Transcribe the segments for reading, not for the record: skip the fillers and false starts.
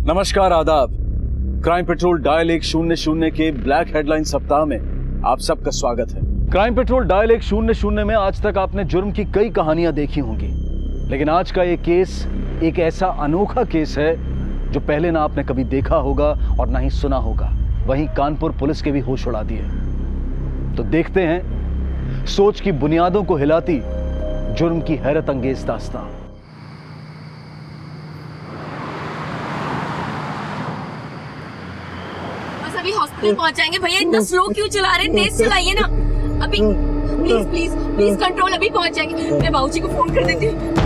नमस्कार, आदाब। Crime petrol dial 100 के ब्लैक हेडलाइन सप्ताह में आप सबका स्वागत है। क्राइम पेट्रोल डायल 100 में आज तक आपने जुर्म की कई कहानियां देखी होंगी, लेकिन आज का ये केस एक ऐसा अनोखा केस है जो पहले ना आपने कभी देखा होगा और ना ही सुना होगा। वहीं कानपुर पुलिस के भी होश उड़ा दिए। तो देखते हैं सोच की बुनियादों को हिलाती जुर्म की हैरत अंगेज दास्तां। अभी हॉस्पिटल पहुंच जाएंगे। भैया इतना स्लो क्यों चला रहे हैं? तेज चलाइए ना। अभी प्लीज प्लीज प्लीज कंट्रोल। अभी पहुंच जाएंगे। मैं बाबूजी को फोन कर देती हूँ।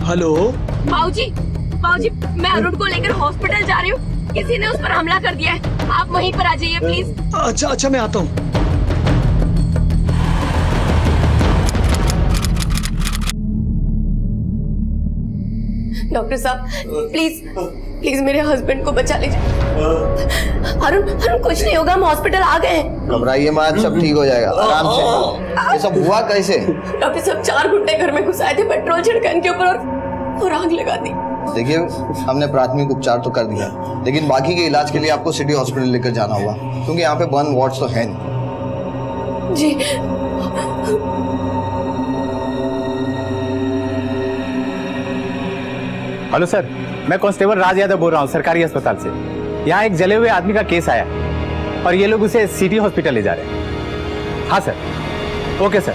हेलो बाबूजी, बाबूजी मैं अरुण को लेकर हॉस्पिटल जा रही हूँ। किसी ने उस पर हमला कर दिया है। आप वहीं पर आ जाइए प्लीज। अच्छा मैं आता हूँ। डॉक्टर साहब प्लीज मेरे हस्बैंड को बचा लीजिए। अरुण कुछ नहीं होगा, हम हॉस्पिटल आ गए हैं। घबराइए मत, सब ठीक हो जाएगा, आराम से। ये सब हुआ कैसे? डॉक्टर साहब 4 घंटे घर में घुसाए थे, पेट्रोल छिड़का इनके ऊपर और आग लगा दी। देखिए, हमने प्राथमिक उपचार तो कर दिया, लेकिन बाकी के इलाज के लिए आपको सिटी हॉस्पिटल लेकर जाना होगा, क्योंकि यहाँ पे बर्न वार्ड्स तो है नहीं। जी हेलो सर, मैं कांस्टेबल राज यादव बोल रहा हूँ सरकारी अस्पताल से। यहाँ एक जले हुए आदमी का केस आया और ये लोग उसे सिटी हॉस्पिटल ले जा रहे हैं। हाँ सर, ओके सर।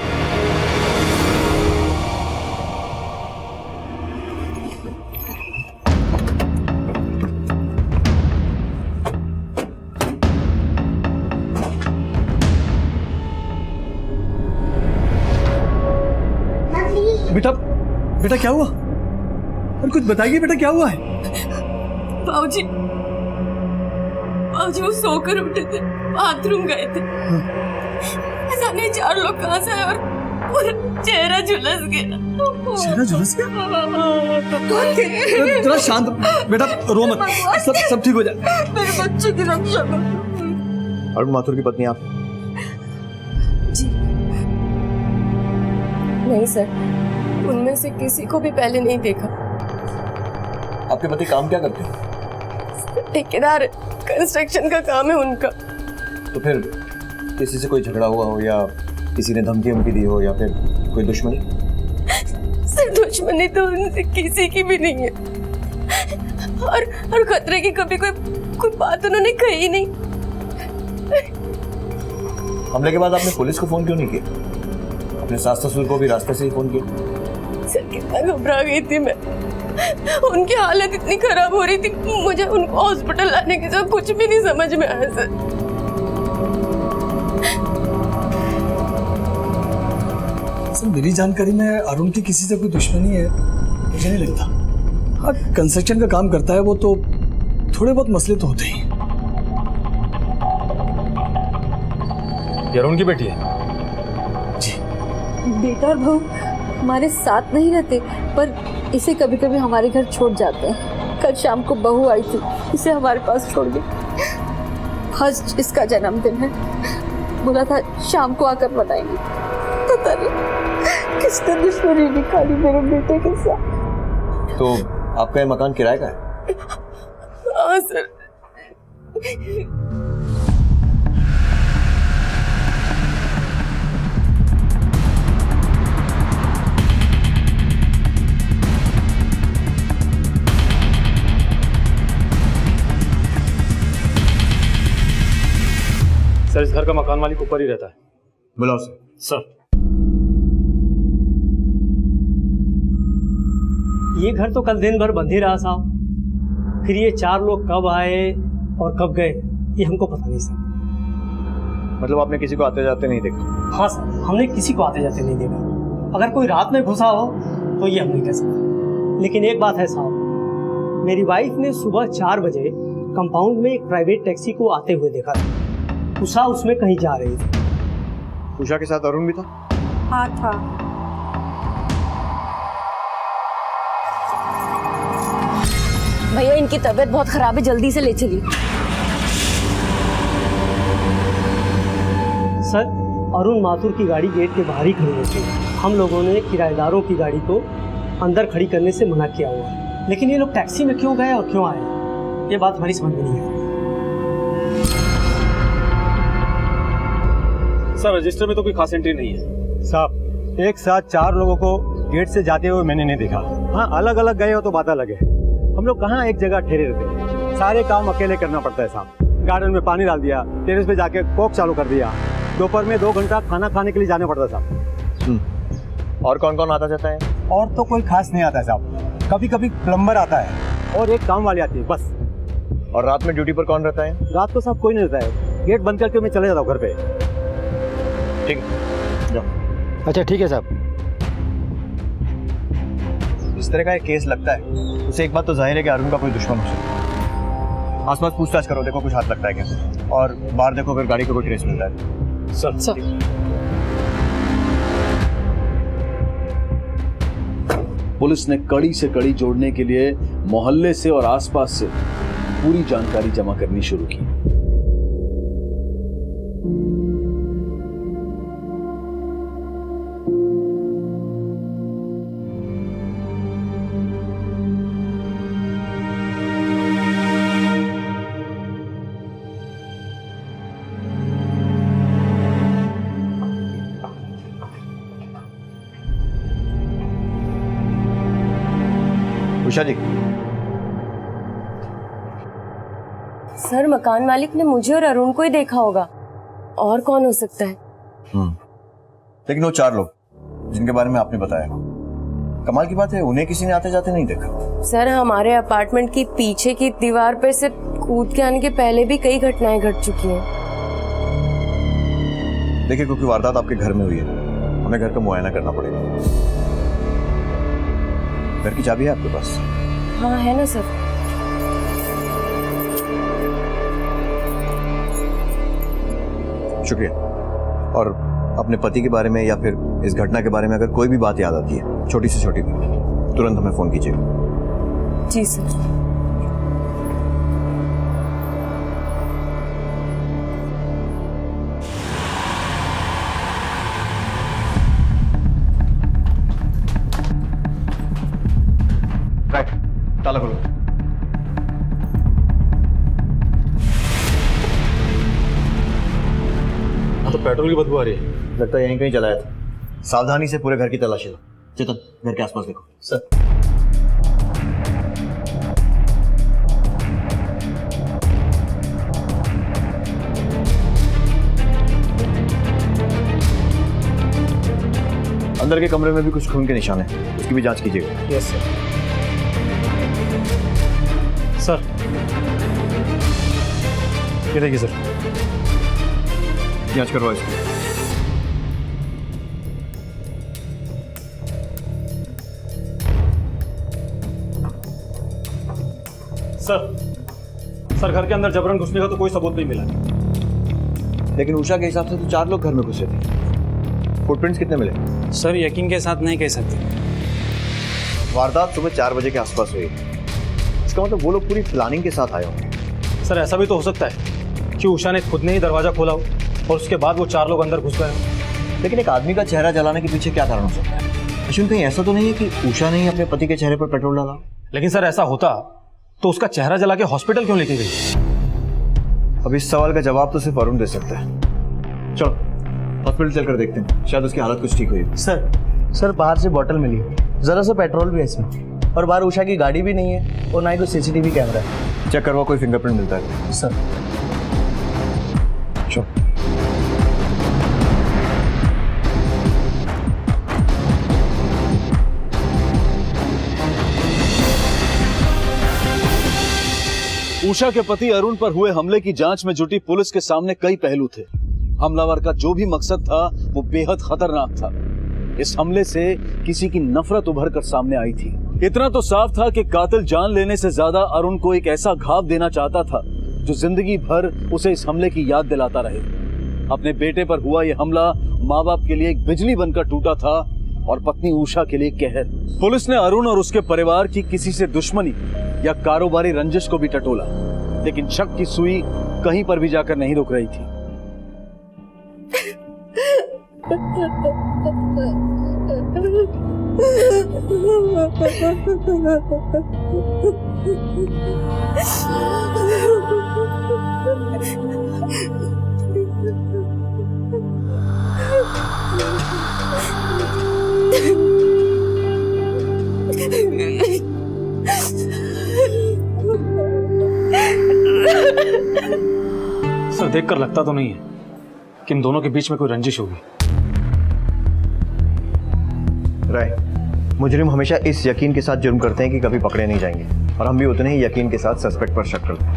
बेटा क्या हुआ? और कुछ बताइए बेटा, क्या हुआ है? बाबूजी वो सोकर उठे थे, बाथरूम गए थे। जाने 4 लोग कहाँ से आए और पूरा चेहरा झुलस गया। चेहरा झुलस गया? कौन थे? जरा शांत बेटा, रो मत, सब ठीक हो जाए। मेरे बच्चे की रक्षा करो। अरुण माथुर की पत्नी आप? जी नहीं सर, उनमें से किसी को भी पहले नहीं देखा। आपके पति काम क्या करते हैं? ठेकेदार, कंस्ट्रक्शन का काम है उनका। तो फिर किसी से कोई झगड़ा हुआ हो, या किसी ने धमकी दी हो, या फिर कोई दुश्मनी? सर दुश्मनी तो उनसे किसी की भी नहीं है, और खतरे की कभी कोई बात उन्होंने कही नहीं। हमले के बाद आपने पुलिस को फोन क्यों नहीं किया? अपने सास ससुर को भी रास्ते से ही फोन किया? सर कितना घबरा गई थी मैं। उनकी हालत इतनी खराब हो रही थी, मुझे उनको हॉस्पिटल लाने के साथ कुछ भी नहीं समझ में आया सर। सर मेरी जानकारी में अरुण की किसी से कोई दुश्मनी है मुझे नहीं लगता। हाँ, कंस्ट्रक्शन का काम करता है वो, तो थोड़े बहुत मसले तो होते ही। ये अरुण की बेटी है? जी। बेटा और बहू हमारे साथ नहीं रहते, पर इसे कभी कभी हमारे घर छोड़ जाते हैं। कल शाम को बहू आई थी, इसे हमारे पास छोड़ गई। आज इसका जन्मदिन है, बोला था शाम को आकर बताएंगे। पता नहीं किसने दुश्मनी निकाली मेरे बेटे के साथ। तो आपका ये मकान किराए का है? हाँ सर। सर इस घर का मकान मालिक ऊपर ही रहता है। बुलाओ सर ये घर तो कल दिन भर बंद ही रहा साहब। फिर ये 4 लोग कब आए और कब गए ये हमको पता नहीं सर। मतलब आपने किसी को आते जाते नहीं देखा? हाँ सर, हमने किसी को आते जाते नहीं देखा। अगर कोई रात में घुसा हो तो ये हम नहीं कह सकते, लेकिन एक बात है साहब, मेरी वाइफ ने सुबह 4 बजे कंपाउंड में एक प्राइवेट टैक्सी को आते हुए देखा था। उषा उसमें कहीं जा रही थी। उषा के साथ अरुण भी था? हाँ था। भैया इनकी तबीयत बहुत खराब है, जल्दी से ले चलिए। सर, अरुण माथुर की गाड़ी गेट के बाहर ही खड़ी होती है। हम लोगों ने किराएदारों की गाड़ी को अंदर खड़ी करने से मना किया हुआ है, लेकिन ये लोग टैक्सी में क्यों गए और क्यों आए, ये बात हमारी समझ में नहीं आई। सर रजिस्टर में तो कोई खास एंट्री नहीं है। साहब, एक साथ 4 लोगों को गेट से जाते हुए मैंने नहीं देखा। हाँ, अलग अलग गए हो तो बात अलग है। हम लोग कहाँ एक जगह ठहरे रहते हैं, सारे काम अकेले करना पड़ता है साहब। गार्डन में पानी डाल दिया, टेरेस पे जाके कोक चालू कर दिया, दोपहर में 2 घंटा खाना खाने के लिए जाना पड़ता साहब। और कौन कौन आता जाता है? और तो कोई खास नहीं आता है साहब, कभी कभी प्लम्बर आता है और एक काम वाली आती है बस। और रात में ड्यूटी पर कौन रहता है? रात को साहब कोई नहीं रहता है, गेट बंद करके मैं चले जाता हूँ घर पे। ठीक है, जाओ। अच्छा ठीक है साहब। इस तरह का एक केस लगता है, उसे एक बात तो जाहिर है कि अरुण का कोई दुश्मन हो सकता है। आसपास पूछताछ करो, देखो कुछ हाथ लगता है क्या, और बाहर देखो अगर गाड़ी को कोई ट्रेस मिलता है। सर पुलिस ने कड़ी से कड़ी जोड़ने के लिए मोहल्ले से और आसपास से पूरी जानकारी जमा करनी शुरू की। उषा जी, सर मकान मालिक ने मुझे और अरुण को ही देखा होगा, और कौन हो सकता है? लेकिन वो 4 लोग जिनके बारे में आपने बताया, कमाल की बात है उन्हें किसी ने आते जाते नहीं देखा। सर हमारे अपार्टमेंट की पीछे की दीवार पर से कूद के आने के पहले भी कई घटनाएं घट चुकी हैं। देखिए, क्योंकि वारदात आपके घर में हुई है, हमें घर का मुआयना करना पड़ेगा। घर की चाबी है आपके पास? हाँ है ना सर। शुक्रिया। और अपने पति के बारे में या फिर इस घटना के बारे में अगर कोई भी बात याद आती है, छोटी से छोटी भी, तुरंत हमें फोन कीजिएगा। जी सर। राइट, ताला खोलो। तो पेट्रोल की बदबू आ रही है। लगता है यहीं कहीं जलाया था। सावधानी से पूरे घर की तलाशी लो। चेतन, घर के आसपास देखो। सर अंदर के कमरे में भी कुछ खून के निशान है, उसकी भी जांच कीजिएगा। Yes sir. सर ये देखिए सर, जांच करवाओ इसकी। सर घर के अंदर जबरन घुसने का तो कोई सबूत नहीं मिला। लेकिन उषा के हिसाब से तो 4 लोग घर में घुसे थे। फुटप्रिंट्स कितने मिले? सर यकीन के साथ नहीं कह सकते। वारदात सुबह 4 बजे के आसपास हुई, इसका मतलब वो लोग पूरी प्लानिंग के साथ आए होंगे। सर ऐसा भी तो हो सकता है कि उषा ने खुद ने ही दरवाजा खोला हो और उसके बाद वो 4 लोग अंदर घुस गए हो। लेकिन एक आदमी का चेहरा जलाने के पीछे क्या कारण हो सकता है? अश्विन, कहीं ऐसा तो नहीं है कि उषा ने ही अपने पति के चेहरे पर पेट्रोल डाला? लेकिन सर ऐसा होता तो उसका चेहरा जला के हॉस्पिटल क्यों लेके गई? अब इस सवाल का जवाब तो सिर्फ अरुण दे सकता है। चलो हॉस्पिटल चलकर देखते हैं, शायद उसकी हालत कुछ ठीक हुई। सर बाहर से बोतल मिली, जरा सा पेट्रोल भी है इसमें, और बाहर उषा की गाड़ी भी नहीं है और ना ही कोई सीसीटीवी कैमरा है। चेक करवा, कोई फिंगरप्रिंट मिलता है? सर चलो। उषा के पति अरुण पर हुए हमले की जांच में जुटी पुलिस के सामने कई पहलू थे। हमलावर का जो भी मकसद था वो बेहद खतरनाक था। इस हमले से किसी की नफरत उभर कर सामने आई थी। इतना तो साफ था कि कातिल जान लेने से ज्यादा अरुण को एक ऐसा घाव देना चाहता था जो जिंदगी भर उसे इस हमले की याद दिलाता रहे। अपने बेटे पर हुआ ये हमला माँ बाप के लिए एक बिजली बनकर टूटा था और पत्नी उषा के लिए कहर। पुलिस ने अरुण और उसके परिवार की किसी से दुश्मनी या कारोबारी रंजिश को भी टटोला, लेकिन शक की सुई कहीं पर भी जाकर नहीं रुक रही थी। सर देखकर लगता तो नहीं है कि इन दोनों के बीच में कोई रंजिश होगी। राय, मुजरिम हमेशा इस यकीन के साथ जुर्म करते हैं कि कभी पकड़े नहीं जाएंगे, और हम भी उतने ही यकीन के साथ सस्पेक्ट पर शक करते हैं।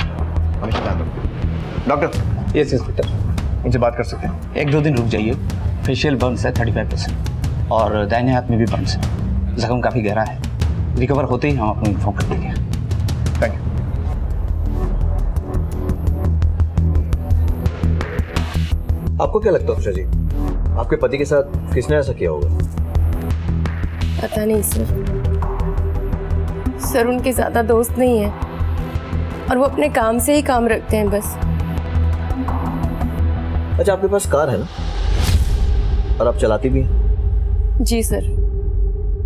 हमेशा ध्यान रखो। डॉक्टर। Yes inspector. इनसे बात कर सकते हैं? 1-2 दिन रुक जाइए। फेशियल बर्न्स है 35% और दाहिने हाथ में भी बर्न्स है। जख्म काफ़ी गहरा है। रिकवर होते ही हम आपको इन्फॉर्म कर देंगे। Thank you. आपको क्या लगता है उषा जी, आपके पति के साथ किसने ऐसा किया होगा? पता नहीं सर उनके ज्यादा दोस्त नहीं है और वो अपने काम से ही काम रखते हैं बस। अच्छा, आपके पास कार है ना, और आप चलाती भी हैं? जी सर।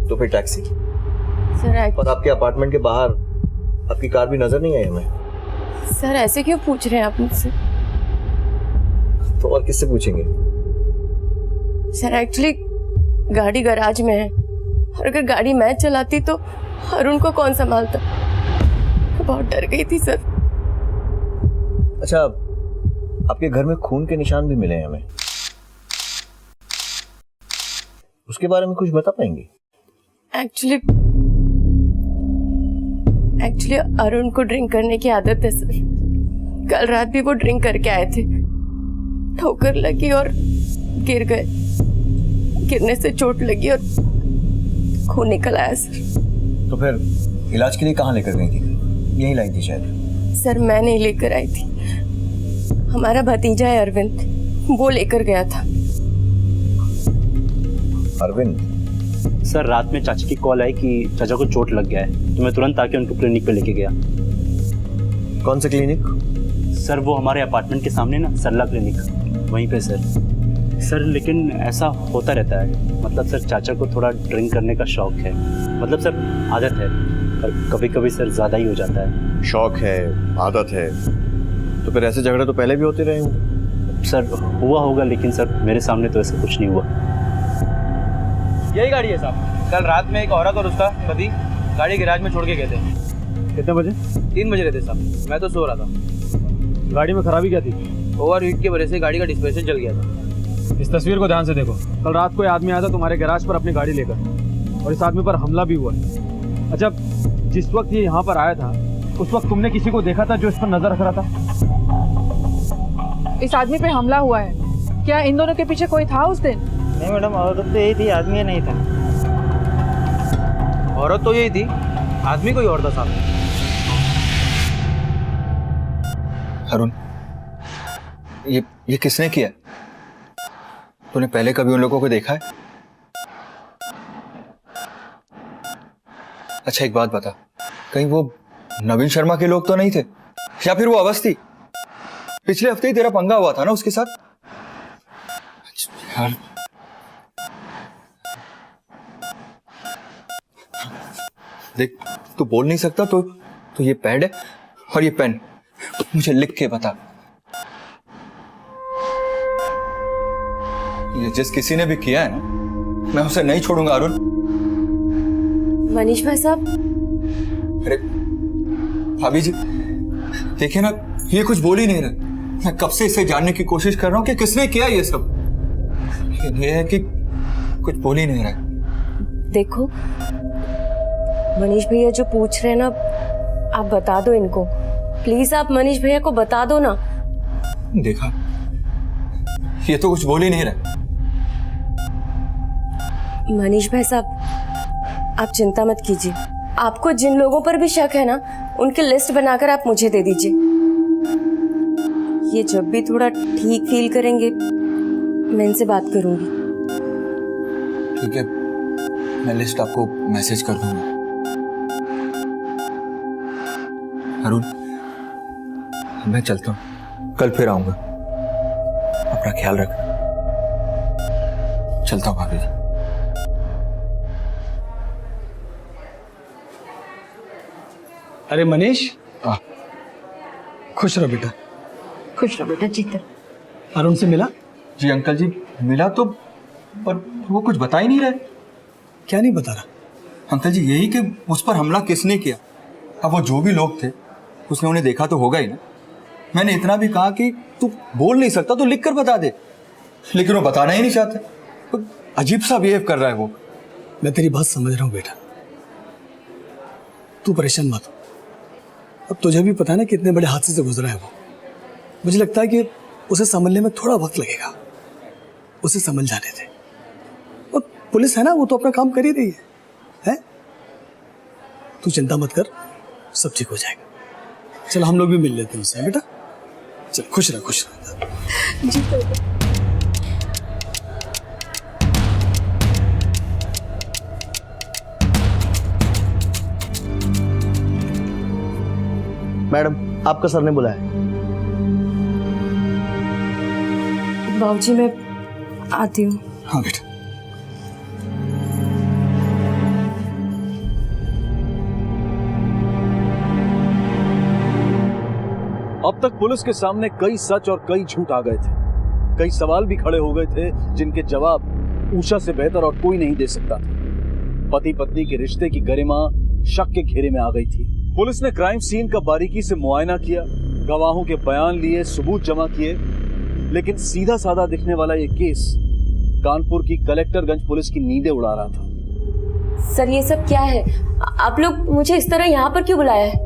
तो फिर टैक्सी? सर और आपके अपार्टमेंट के बाहर आपकी कार भी नजर नहीं आई हमें। सर ऐसे क्यों पूछ रहे हैं आप मुझसे? तो और किससे पूछेंगे? सर एक्चुअली गाड़ी गैराज में है और अगर गाड़ी मैं चलाती तो अरुण को कौन संभालता। बहुत डर गई थी सर। अच्छा, आपके घर में खून के निशान भी मिले हैं हमें, उसके बारे में कुछ बता पाएंगे? एक्चुअली अरुण को ड्रिंक करने की आदत है सर। कल रात भी वो ड्रिंक करके आए थे, ठोकर लगी और गिर गए। गिरने से चोट लगी और खून निकल आया सर। तो फिर इलाज के लिए कहाँ लेकर गई थी? यहीं लाई थी शायद। सर मैं नहीं लेकर आई थी, हमारा भतीजा है अरविंद, वो लेकर गया था। अरविंद? सर रात में चाचा की कॉल आई कि चाचा को चोट लग गया है, तो मैं तुरंत आके उनको क्लिनिक पे लेके गया। कौन सा क्लिनिक? सर वो हमारे अपार्टमेंट के सामने ना, सरला क्लिनिक, वहीं पे सर लेकिन ऐसा होता रहता है। मतलब सर चाचा को थोड़ा ड्रिंक करने का शौक है, मतलब सर आदत है, पर कभी कभी सर ज़्यादा ही हो जाता है। शौक है, आदत है, तो फिर ऐसे झगड़े तो पहले भी होते रहे होंगे। सर हुआ होगा, लेकिन सर मेरे सामने तो ऐसा कुछ नहीं हुआ। यही गाड़ी है साहब। कल रात में एक औरत और उसका पति गाड़ी गैराज में छोड़ के गए थे। कितने बजे? 3 बज रहे थे साहब, मैं तो सो रहा था। गाड़ी में खराबी क्या थी? ओवरहीट की वजह से गाड़ी का डिस्पेंसर जल गया था। इस तस्वीर को ध्यान से देखो। कल रात को एक आदमी आया था तुम्हारे गैराज पर अपनी गाड़ी लेकर, और इस आदमी पर हमला भी हुआ है। अच्छा, जिस वक्त ये यहाँ पर आया था उस वक्त तुमने किसी को देखा था जो इस पर नजर रख रहा था? इस आदमी पे हमला हुआ है, क्या इन दोनों के पीछे कोई था उस दिन? नहीं मैडम, औरत तो यही थी, आदमी नहीं था। औरत तो यही थी, आदमी कोई और था साहब। अरुण, ये किसने किया? तूने पहले कभी उन लोगों को देखा है? अच्छा एक बात बता, कहीं वो नवीन शर्मा के लोग तो नहीं थे, या फिर वो अवस्थी? पिछले हफ्ते ही तेरा पंगा हुआ था ना उसके साथ? यार देख, तू बोल नहीं सकता तो ये पैड है और ये पेन, मुझे लिख के बता। ये जिस किसी ने भी किया है ना, मैं उसे नहीं छोड़ूंगा अरुण। मनीष भाई साहब। अरे भाभी जी, देखिए ना, ये कुछ बोल ही नहीं रहा। मैं कब से इसे जानने की कोशिश कर रहा हूँ कि किसने किया ये सब। ये है कि कुछ बोल ही नहीं रहा। देखो मनीष भैया जो पूछ रहे हैं ना, आप बता दो इनको प्लीज। आप मनीष भैया को बता दो ना। देखा, ये तो कुछ बोल ही नहीं रहा। मनीष भाई साहब, आप चिंता मत कीजिए। आपको जिन लोगों पर भी शक है ना, उनकी लिस्ट बनाकर आप मुझे दे दीजिए। ये जब भी थोड़ा ठीक फील करेंगे मैं इनसे बात करूंगी। ठीक है, मैं लिस्ट आपको मैसेज कर दूंगा। अरुण, मैं चलता हूँ, कल फिर आऊंगा। अपना ख्याल रखना। चलता हूँ भाभी जी। अरे मनीष, खुश रहो बेटा। खुश रहो बेटा। जीता अरुण से मिला? जी अंकल जी, मिला तो, पर वो कुछ बता ही नहीं रहे। क्या नहीं बता रहा? अंकल जी यही कि उस पर हमला किसने किया। अब वो जो भी लोग थे उसने उन्हें देखा तो होगा ही ना। मैंने इतना भी कहा कि तू बोल नहीं सकता तो लिख कर बता दे, लेकिन वो बताना ही नहीं चाहता। तो अजीब सा बिहेव कर रहा है वो। मैं तेरी बात समझ रहा हूँ बेटा, तू परेशान मत हो। अब तुझे भी पता है ना कितने बड़े हादसे से गुजरा है वो। मुझे लगता है कि उसे समझने में थोड़ा वक्त लगेगा। उसे समझ जाने दे। और पुलिस है ना, वो तो अपना काम कर ही रही है? तू चिंता मत कर, सब ठीक हो जाएगा। चल हम लोग भी मिल लेते हैं उससे, बेटा। चल खुश रह, खुश रह। जी मैडम, आपका सर ने बुलाया। बाबूजी मैं आती हूँ। हाँ बेटा। अब तक पुलिस के सामने कई सच और कई झूठ आ गए थे। कई सवाल भी खड़े हो गए थे जिनके जवाब उषा से बेहतर और कोई नहीं दे सकता था। पति पत्नी के रिश्ते की गरिमा शक के घेरे में आ गई थी। पुलिस ने क्राइम सीन का बारीकी से मुआयना किया, गवाहों के बयान लिए, सबूत जमा किए, लेकिन सीधा साधा दिखने वाला ये केस कानपुर की कलेक्टरगंज पुलिस की नींदें उड़ा रहा था। सर ये सब क्या है? आप लोग मुझे इस तरह यहाँ पर क्यों बुलाया है?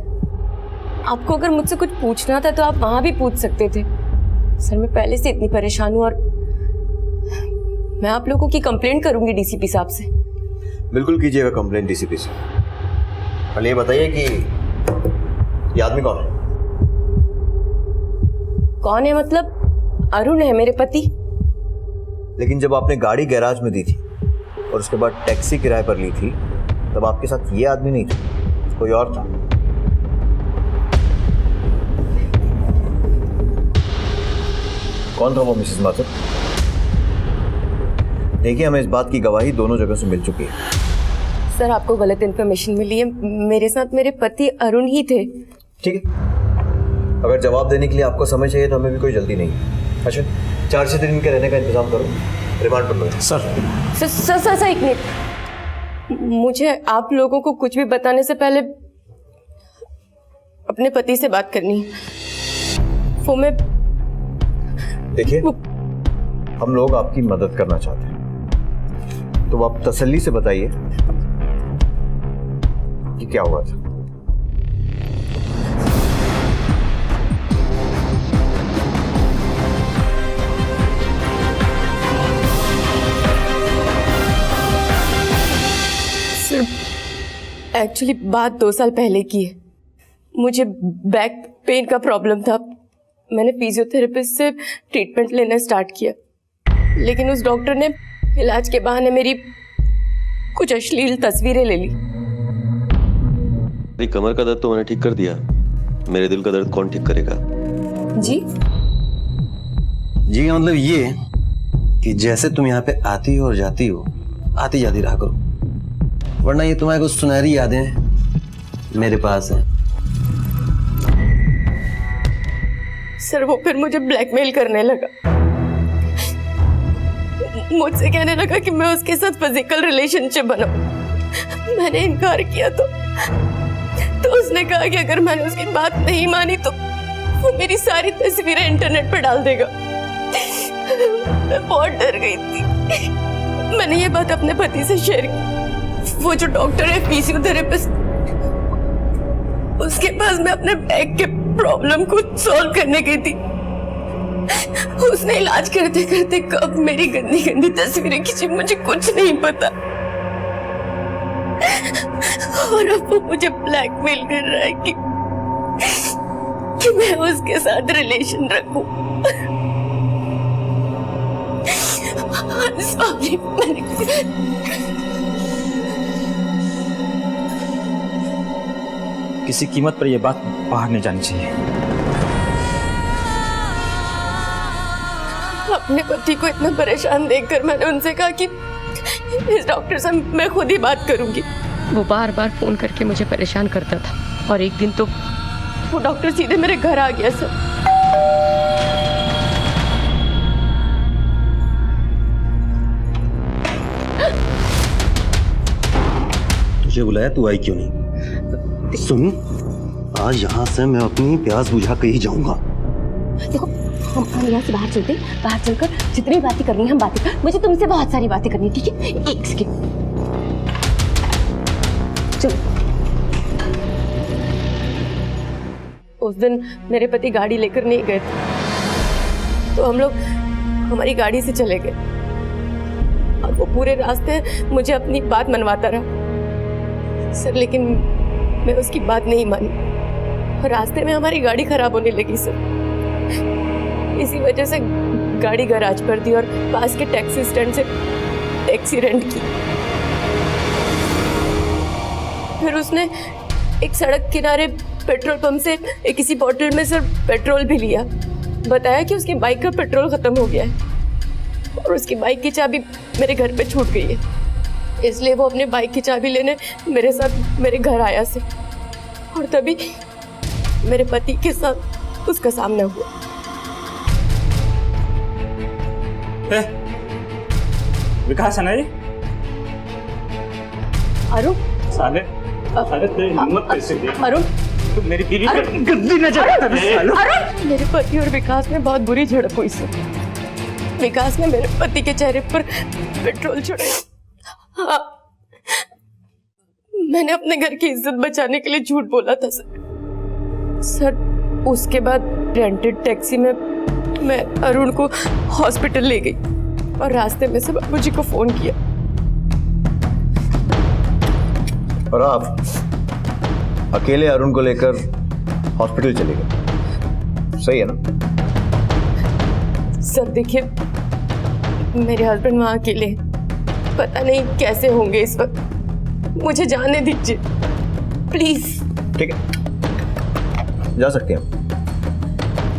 आपको अगर मुझसे कुछ पूछना था तो आप वहां भी पूछ सकते थे। सर मैं पहले से इतनी परेशान हूँ और मैं आप लोगों की कंप्लेंट करूंगी डीसीपी साहब से। बिल्कुल कीजिएगा कंप्लेंट डीसीपी से। पहले ये बताइए कि ये आदमी कौन है? कौन है मतलब? अरुण है मेरे पति। लेकिन जब आपने गाड़ी गैराज में दी थी और उसके बाद टैक्सी किराए पर ली थी, तब आपके साथ ये आदमी नहीं था, कोई और था। कौन था वो मिसेस माथुर? देखिए, हमें इस बात की गवाही दोनों जगह से मिल चुकी है। सर आपको गलत इन्फॉर्मेशन मिली है। मेरे साथ मेरे पति अरुण ही थे। ठीक है, अगर जवाब देने के लिए आपको समय चाहिए तो हमें भी कोई जल्दी नहीं है। अच्छा, 4 से 3 दिन के रहने का इंतजाम करो, रिमांड पर लो। सर एक मिनट। मुझे आप लोगों को कुछ भी बताने से पहले अपने पति से बात करनी है। वो मैं देखिए, हम लोग आपकी मदद करना चाहते हैं, तो आप तसल्ली से बताइए कि क्या हुआ था। सर एक्चुअली बात 2 साल पहले की है। मुझे बैक पेन का प्रॉब्लम था। मैंने फिजियोथेरेपिस्ट से ट्रीटमेंट लेना स्टार्ट किया, लेकिन उस डॉक्टर ने इलाज के बहाने मेरी कुछ अश्लील तस्वीरें ले ली। मेरी कमर का दर्द तो मैंने ठीक कर दिया, मेरे दिल का दर्द कौन ठीक करेगा? जी का मतलब ये कि जैसे तुम यहाँ पे आती हो और जाती हो, आती जाती रहा करो, वरना ये तुम्हारी कुछ सुनहरी यादें मेरे पास हैं। सर वो फिर मुझे ब्लैकमेल करने लगा। मुझसे कहने लगा कि मैं उसके साथ फिजिकल रिलेशनशिप बनाऊं। मैंने इनकार किया तो उसने कहा कि अगर मैंने उसकी बात नहीं मानी तो वो मेरी सारी तस्वीरें इंटरनेट पर डाल देगा। मैं बहुत डर गई थी। मैंने ये बात अपने पति से शेयर की। वो जो डॉक्टर है फिजियोथेरेपिस्ट, उसके पास मैं अपने बैक के प्रॉब्लम को सॉल्व करने गई थी। उसने इलाज करते करते कब मेरी गंदी गंदी तस्वीरें खींची मुझे कुछ नहीं पता। और अब वो मुझे ब्लैकमेल कर रहा है कि मैं उसके साथ रिलेशन रखूं। सॉरी। किसी कीमत पर यह बात बाहर नहीं जानी चाहिए। अपने पति को इतना परेशान देखकर मैंने उनसे कहा कि इस डॉक्टर से मैं खुद ही बात करूंगी। वो बार बार फोन करके मुझे परेशान करता था और एक दिन तो वो डॉक्टर सीधे मेरे घर आ गया सर। तुझे बुलाया, तू आई क्यों नहीं? सुन, आज यहाँ से मैं अपनी प्यास बुझा के ही जाऊंगा। देखो, हम यहाँ से बाहर चलते, बाहर चलकर जितनी बातें करनी है हम बातें कर। मुझे तुमसे बहुत सारी बातें करनी है, ठीक है? एक सेकेंड, चलो। उस दिन मेरे पति गाड़ी लेकर नहीं गए थे, तो हम लोग हमारी गाड़ी से चले गए और वो पूरे रास्ते मुझे अपनी बात मनवाता रहा सर, लेकिन मैं उसकी बात नहीं मानी और रास्ते में हमारी गाड़ी खराब होने लगी सर। इसी वजह से गाड़ी गैराज पर दी और पास के टैक्सी स्टैंड से टैक्सी रेंट की। फिर उसने एक सड़क किनारे पेट्रोल पंप से किसी बोतल में सर पेट्रोल भी लिया। बताया कि उसकी बाइक का पेट्रोल खत्म हो गया है और उसकी बाइक की चाबी मेरे घर पे छूट गई है, इसलिए वो अपने बाइक की चाबी लेने मेरे साथ मेरे घर आया से, और तभी मेरे पति के साथ उसका सामना हुआ। विकास है ना ये? अरुण, साले तेरी हिम्मत कैसे दी? अरुण, तू मेरी बीवी पर गंदी नजर आता है सालो। मेरे पति और विकास में बहुत बुरी झड़प हुई सर। विकास ने मेरे पति के चेहरे पर पेट्रोल छोड़ा। हाँ, मैंने अपने घर की इज्जत बचाने के लिए झूठ बोला था सर। उसके बाद रेंटेड टैक्सी में मैं अरुण को हॉस्पिटल ले गई और रास्ते में से बाबू जी को फोन किया। और आप अकेले अरुण को लेकर हॉस्पिटल चले गए, सही है ना? सर देखिए, मेरे हस्बैंड वहाँ अकेले हैं, पता नहीं कैसे होंगे इस वक्त, मुझे जाने दीजिए प्लीज। ठीक है, जा सकते हैं।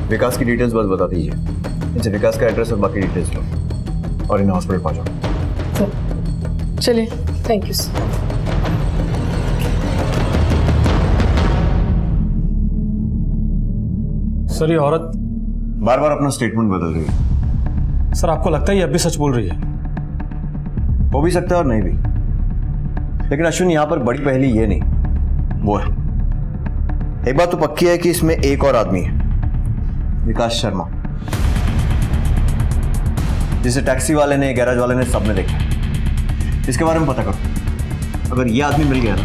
विकास की डिटेल्स बस बता दीजिए, इनसे विकास का एड्रेस और बाकी डिटेल्स लो और इन्हें हॉस्पिटल पहुंचाओ। चलिए, थैंक यू सर। सर, ये औरत बार बार अपना स्टेटमेंट बदल रही है। सर, आपको लगता है ये अब भी सच बोल रही है? हो भी सकता है और नहीं भी, लेकिन अश्विन यहाँ पर बड़ी पहेली ये नहीं, वो है। एक बात तो पक्की है कि इसमें एक और आदमी है, विकास शर्मा, जिसे टैक्सी वाले ने, गैराज वाले ने, सबने देखा। इसके बारे में पता करो। अगर ये आदमी मिल गया ना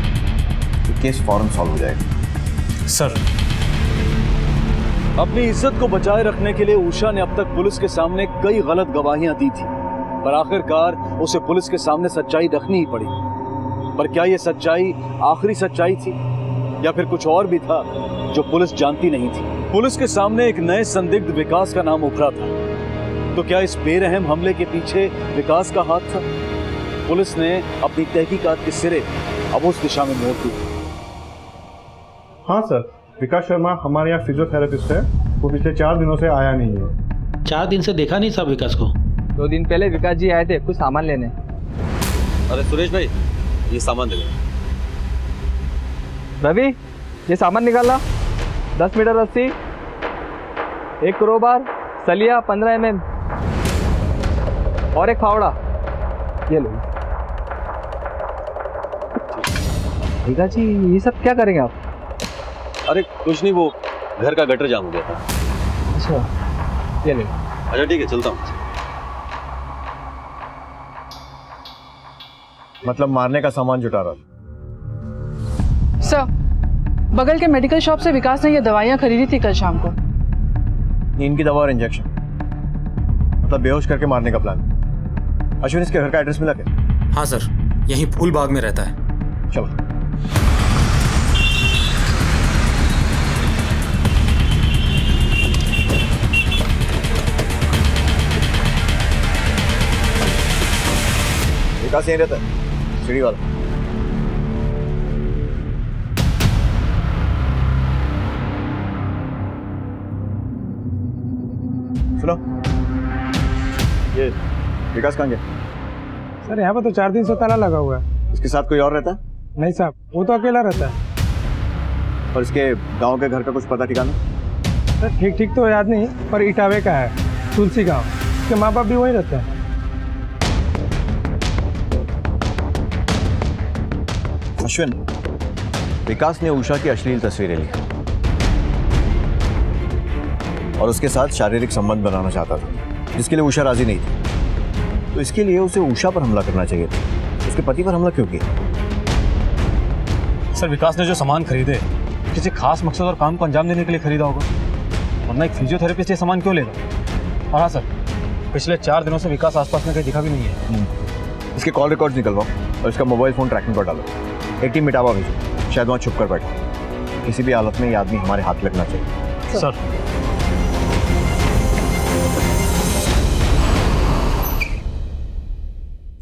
तो केस फौरन सॉल्व हो जाएगा। सर, अपनी इज्जत को बचाए रखने के लिए उषा ने अब तक पुलिस के सामने कई गलत गवाहियां दी थी, पर आखिरकार उसे पुलिस के सामने सच्चाई रखनी ही पड़ी। पर क्या यह सच्चाई आखिरी सच्चाई थी या फिर कुछ और भी था जो पुलिस जानती नहीं थी? पुलिस के सामने एक नए संदिग्ध विकास का नाम उभरा था, तो क्या इस बेरहम हमले के पीछे विकास का हाथ था? पुलिस ने अपनी तहकीकात के सिरे अब उस दिशा में मोड़ दी। हाँ सर, विकास शर्मा हमारे यहाँ फिजियोथेरेपिस्ट है, वो पिछले 4 दिनों से आया नहीं है। 4 दिन से देखा नहीं साहब विकास को। 2 दिन पहले विकास जी आए थे कुछ सामान लेने। अरे सुरेश भाई, ये सामान दे दो। रवि, ये सामान निकाला। 10 मीटर रस्सी, 1 क्रोबार, सलिया 15 mm और एक फावड़ा। ये लो। विकास जी, ये सब क्या करेंगे आप? अरे कुछ नहीं, वो घर का गटर जाम हो गया था। अच्छा, ये ले। अच्छा ठीक है, चलता हूँ। मतलब मारने का सामान जुटा रहा था। सर, बगल के मेडिकल शॉप से विकास ने ये दवाइयाँ खरीदी थी कल शाम को। नींद की दवा और इंजेक्शन, मतलब बेहोश करके मारने का प्लान। अश्विन, इसके घर का एड्रेस मिला क्या? हाँ सर, यहीं फूल बाग में रहता है। चलो। विकास यहीं रहता है, सीढ़ी वाला। सुनो, ये विकास कहाँ गया? सर यहाँ पर तो 4 दिन से ताला लगा हुआ है। इसके साथ कोई और रहता है? नहीं साहब, वो तो अकेला रहता है। और इसके गांव के घर का कुछ पता ठिकाना? सर ठीक ठीक तो याद नहीं, पर इटावे का है, तुलसी गांव। उसके माँ बाप भी वहीं रहते हैं। अश्विन, विकास ने उषा की अश्लील तस्वीरें ली और उसके साथ शारीरिक संबंध बनाना चाहता था, जिसके लिए उषा राजी नहीं थी। तो इसके लिए उसे उषा पर हमला करना चाहिए था, उसके पति पर हमला क्यों किया? सर विकास ने जो सामान खरीदे किसी खास मकसद और काम को अंजाम देने के लिए खरीदा होगा, वरना एक फिजियोथेरेपिस्ट ये सामान क्यों लेगा? और हाँ सर, पिछले 4 दिनों से विकास आसपास में कहीं दिखा भी नहीं है। इसके कॉल रिकॉर्ड्स निकलवाओ और इसका मोबाइल फोन ट्रैकिंग पर डालो। एक टीम मिटावा भेजो, शायद वहाँ छुप कर बैठा। किसी भी हालत में ये आदमी हमारे हाथ लगना चाहिए। सर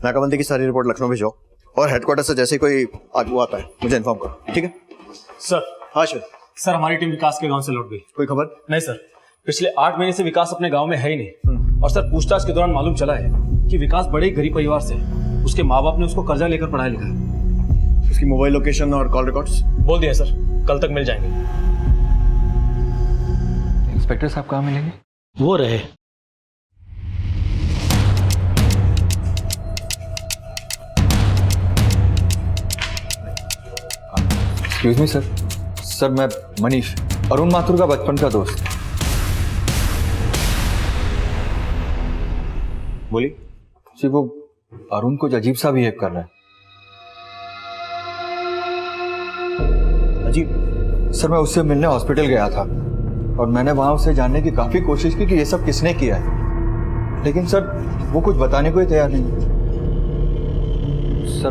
नाकाबंदी की सारी रिपोर्ट लखनऊ भेजो और हेडक्वार्टर से जैसे ही कोई आगू आता है मुझे इन्फॉर्म करो, ठीक है? सर। हाँ सर। सर हमारी टीम विकास के गांव से लौट गई। कोई खबर? नहीं सर, पिछले 8 महीने से विकास अपने गांव में है ही नहीं। और सर पूछताछ के दौरान मालूम चला है कि विकास बड़े ही गरीब परिवार से है। उसके माँ बाप ने उसको कर्जा लेकर पढ़ाया लिखा है। उसकी मोबाइल लोकेशन और कॉल रिकॉर्ड्स बोल दिया सर, कल तक मिल जाएंगे। इंस्पेक्टर साहब कहाँ मिलेंगे? वो रहे। Excuse me sir. सर मैं मनीष, अरुण माथुर का बचपन का दोस्त। बोलिए। जी वो अरुण कुछ अजीब सा बिहेव कर रहा है। अजीब? सर मैं उससे मिलने हॉस्पिटल गया था और मैंने वहां उससे जानने की काफी कोशिश की कि ये सब किसने किया है, लेकिन सर वो कुछ बताने को ही तैयार नहीं। सर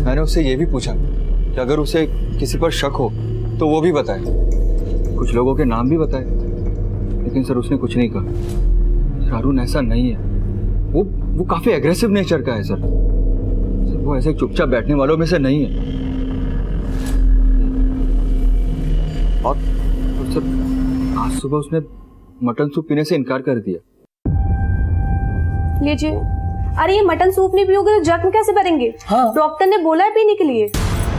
मैंने उससे ये भी पूछा कि अगर उसे किसी पर शक हो तो वो भी बताए, कुछ लोगों के नाम भी बताए, लेकिन सर उसने कुछ नहीं कहा। सर अरुण ऐसा नहीं है, वो काफी एग्रेसिव नेचर का है सर। वो ऐसे चुपचाप बैठने वालों में से नहीं है। और सर आज सुबह उसने मटन सूप पीने से इनकार कर दिया। लीजिए। अरे ये मटन सूप नहीं पियोगे तो जख्म कैसे भरेंगे? हाँ। डॉक्टर ने बोला है पीने के लिए।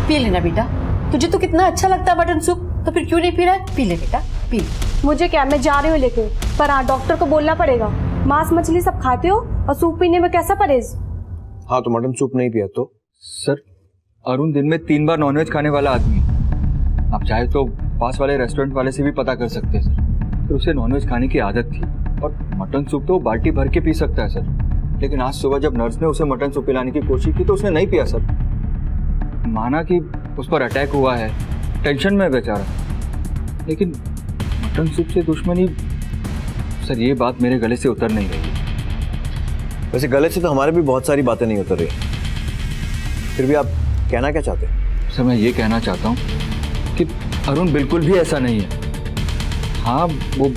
पी लेना बेटा, तुझे तो कितना अच्छा लगता है मटन सूप, तो फिर क्यों नहीं पी रहा है? पी ले बेटा, पी। मुझे क्या, मैं जा रही हूँ लेके, पर हाँ डॉक्टर को बोलना पड़ेगा। मांस मछली सब खाते हो और सूप पीने में कैसा परहेज? हाँ तो मटन सूप नहीं पिया तो? सर अरुण दिन में 3 बार नॉनवेज खाने वाला आदमी है। आप चाहे तो पास वाले रेस्टोरेंट वाले से भी पता कर सकते हैं सर। तो उसे नॉनवेज खाने की आदत थी और मटन सूप तो बाल्टी भर के पी सकता है सर। लेकिन आज सुबह जब नर्स ने उसे मटन सूप पिलाने की कोशिश की तो उसने नहीं पिया सर। माना कि उस पर अटैक हुआ है, टेंशन में बेचारा, लेकिन मटन सूप से दुश्मनी, सर ये बात मेरे गले से उतर नहीं रही। वैसे गले से तो हमारे भी बहुत सारी बातें नहीं उतर रही, फिर भी आप कहना क्या चाहते हैं? सर मैं ये कहना चाहता हूँ कि अरुण बिल्कुल भी ऐसा नहीं है। हाँ वो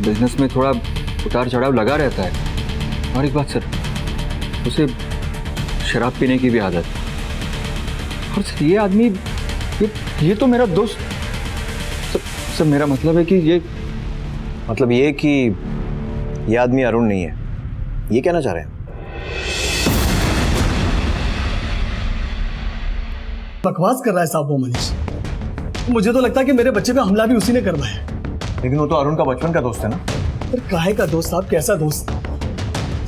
बिजनेस में थोड़ा उतार चढ़ाव लगा रहता है, और एक बात सर, उसे शराब पीने की भी आदत है। और सर ये आदमी ये तो मेरा दोस्त सर मेरा मतलब है कि ये कि ये आदमी अरुण नहीं है, ये कहना चाह रहे हैं? बकवास कर रहा है साहब वो मनीष। मुझे तो लगता है कि मेरे बच्चे पे हमला भी उसी ने करवाया। लेकिन वो तो अरुण का बचपन का दोस्त है ना। पर काहे का दोस्त साहब, कैसा दोस्त?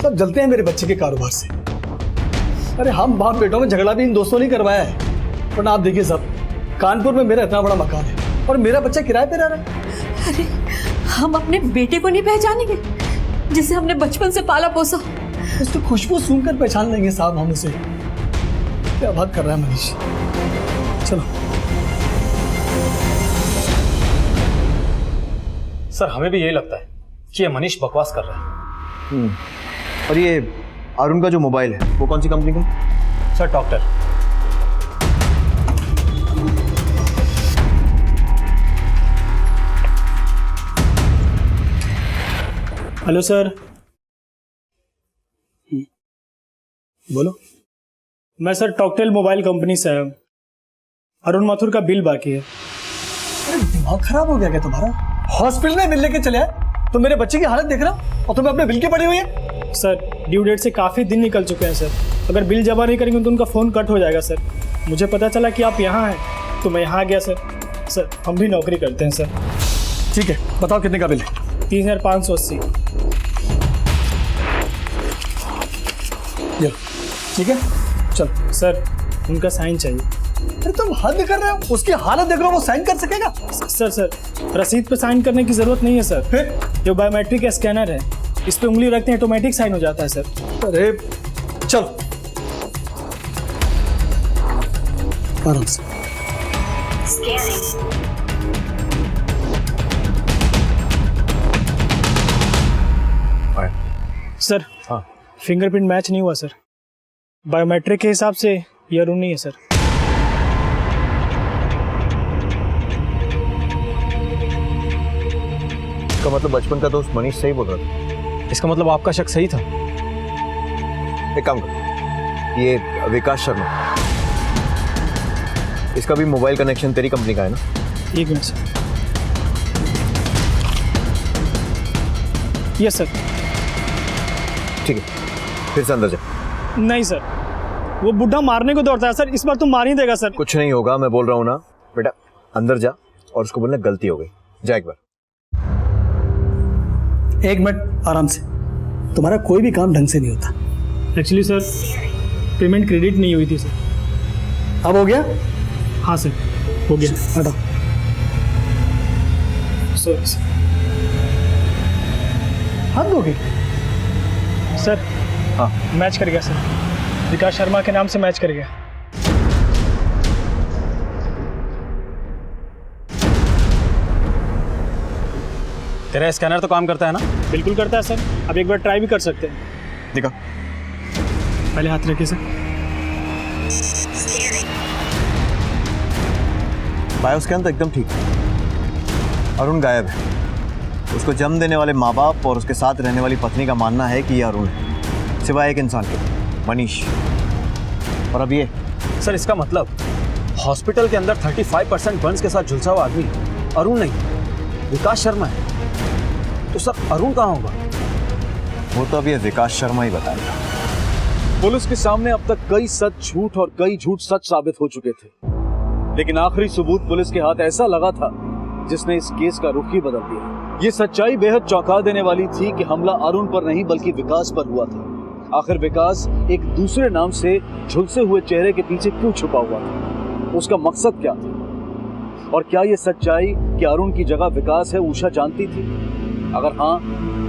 सब जलते हैं मेरे बच्चे के कारोबार से। अरे हम बाप बेटों में झगड़ा भी इन दोस्तों ने करवाया है। पर आप देखिए साहब, कानपुर में मेरा इतना बड़ा मकान है और मेरा बच्चा किराए पे रह रहा है। अरे हम अपने बेटे को नहीं पहचानेंगे जिसे हमने बचपन से पाला पोसा? उसकी खुशबू सूंघकर पहचान लेंगे साहब हम उसे। क्या बात कर रहा है मनीष। चलो सर हमें भी यही लगता है कि ये मनीष बकवास कर रहा है। और ये अरुण का जो मोबाइल है वो कौन सी कंपनी का? Sir doctor. Hello sir. बोलो। मैं सर टॉकटेल मोबाइल कंपनी से आया हूँ। अरुण माथुर का बिल बाकी है। अरे दिमाग खराब हो गया क्या तुम्हारा? हॉस्पिटल में बिल लेके चले आए तो मेरे बच्चे की हालत देख रहा हूँ और तुम्हें अपने बिल के पड़ी हुई है। सर ड्यू डेट से काफ़ी दिन निकल चुके हैं सर। अगर बिल जमा नहीं करेंगे तो उनका फ़ोन कट हो जाएगा सर। मुझे पता चला कि आप यहाँ हैं तो मैं यहाँ आ गया सर। सर हम भी नौकरी करते हैं सर। ठीक है, बताओ कितने का बिल है? 3580। ठीक है चल। सर उनका साइन चाहिए। अरे तुम हद कर रहे हो, उसकी हालत देख रहे हो, वो साइन कर सकेगा? सर रसीद पे साइन करने की जरूरत नहीं है सर। फिर जो बायोमेट्रिक स्कैनर है इस पे उंगली रखते हैं ऑटोमेटिक साइन हो जाता है सर। अरे चल आराम से। सर हाँ फिंगरप्रिंट मैच नहीं हुआ सर। बायोमेट्रिक के हिसाब से ये अरुण नहीं है सर। इसका मतलब बचपन का दोस्त मनीष सही बोल रहा था। इसका मतलब आपका शक सही था। एक काम कर, ये विकास शर्मा, इसका भी मोबाइल कनेक्शन तेरी कंपनी का है ना? एक मिनट सर। Yes sir. ठीक है, फिर से अंदर जा। नहीं सर, वो बुढ़ा मारने को दौड़ता है सर। इस बार तो मार ही देगा सर। कुछ नहीं होगा, मैं बोल रहा हूँ ना बेटा, अंदर जा और उसको बोलना गलती हो गई। जा एक बार। एक मिनट आराम से। तुम्हारा कोई भी काम ढंग से नहीं होता। एक्चुअली सर पेमेंट क्रेडिट नहीं हुई थी सर। अब हो गया? हाँ सर हो गया। हटाओ। सर हद हो गई सर। हाँ मैच कर गया सर। विकास शर्मा के नाम से मैच कर गया। तेरा स्कैनर तो काम करता है ना? बिल्कुल करता है सर। अब एक बार ट्राई भी कर सकते हैं। दिखा। पहले हाथ रखिए सर। बायोस्कैन तो एकदम ठीक है। अरुण गायब है। उसको जन्म देने वाले माँ बाप और उसके साथ रहने वाली पत्नी का मानना है कि यह अरुण है, सिवाय एक इंसान के, मनीष। और अब ये सर इसका मतलब हॉस्पिटल के अंदर 35% बर्न्स के साथ झुलसा हुआ आदमी अरुण नहीं, विकास शर्मा है। तो सर अरुण कहाँ होगा? वो तो अब ये विकास शर्मा ही बताएगा। पुलिस के सामने अब तक कई सच झूठ और कई झूठ सच साबित हो चुके थे, लेकिन आखिरी सबूत पुलिस के हाथ ऐसा लगा था जिसने इस केस का रुख ही बदल दिया। ये सच्चाई बेहद चौंका देने वाली थी कि हमला अरुण पर नहीं बल्कि विकास पर हुआ था। आखिर विकास एक दूसरे नाम से झुलसे हुए चेहरे के पीछे क्यों छुपा हुआ था? उसका मकसद क्या था? और क्या ये सच्चाई कि अरुण की जगह विकास है उषा जानती थी? अगर हाँ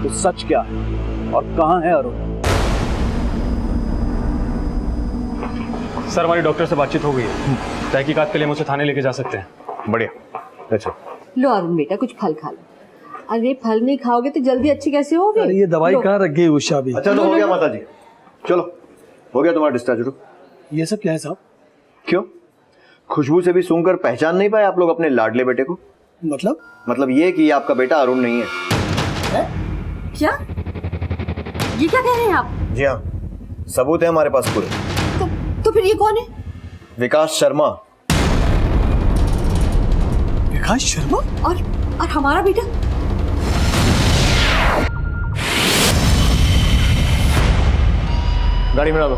तो सच क्या है और कहाँ है अरुण? सर हमारी डॉक्टर से बातचीत हो गई है। तहकीकात के लिए मुझे थाने लेके जा सकते हैं। बढ़िया। अच्छा लो अरुण बेटा कुछ फल खा लो। अरे फल नहीं खाओगे तो जल्दी अच्छी कैसे होगी? अरे ये दवाई कहाँ रख गई उषा भी? अच्छा तो हो गया माता जी, चलो हो गया तुम्हारा डिस्चार्ज। ये सब क्या है साहब? क्यों, खुशबू से भी सूंघकर पहचान नहीं पाए आप लोग अपने लाडले बेटे को? मतलब ये कि आपका बेटा अरुण नहीं है। क्या? ये क्या कह रहे हैं आप? जी हाँ, सबूत है हमारे पास पूरे। तो फिर ये कौन है? विकास शर्मा। विकास शर्मा? और हमारा बेटा? गाड़ी में डालो।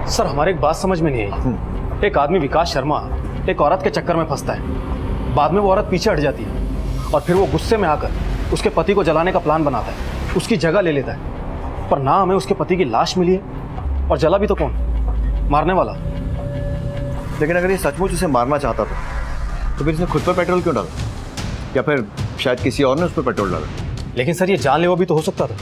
सर हमारे एक बात समझ में नहीं आई। एक आदमी विकास शर्मा एक औरत के चक्कर में फंसता है, बाद में वो औरत पीछे हट जाती है और फिर वो गुस्से में आकर उसके पति को जलाने का प्लान बनाता है, उसकी जगह ले लेता है। पर ना हमें उसके पति की लाश मिली है और जला भी तो कौन? मारने वाला। लेकिन अगर ये सचमुच उसे मारना चाहता था तो फिर इसने खुद पर पेट्रोल क्यों डाला? या फिर शायद किसी और ने उस पर पेट्रोल डाला? लेकिन सर ये जानलेवा भी तो हो सकता था,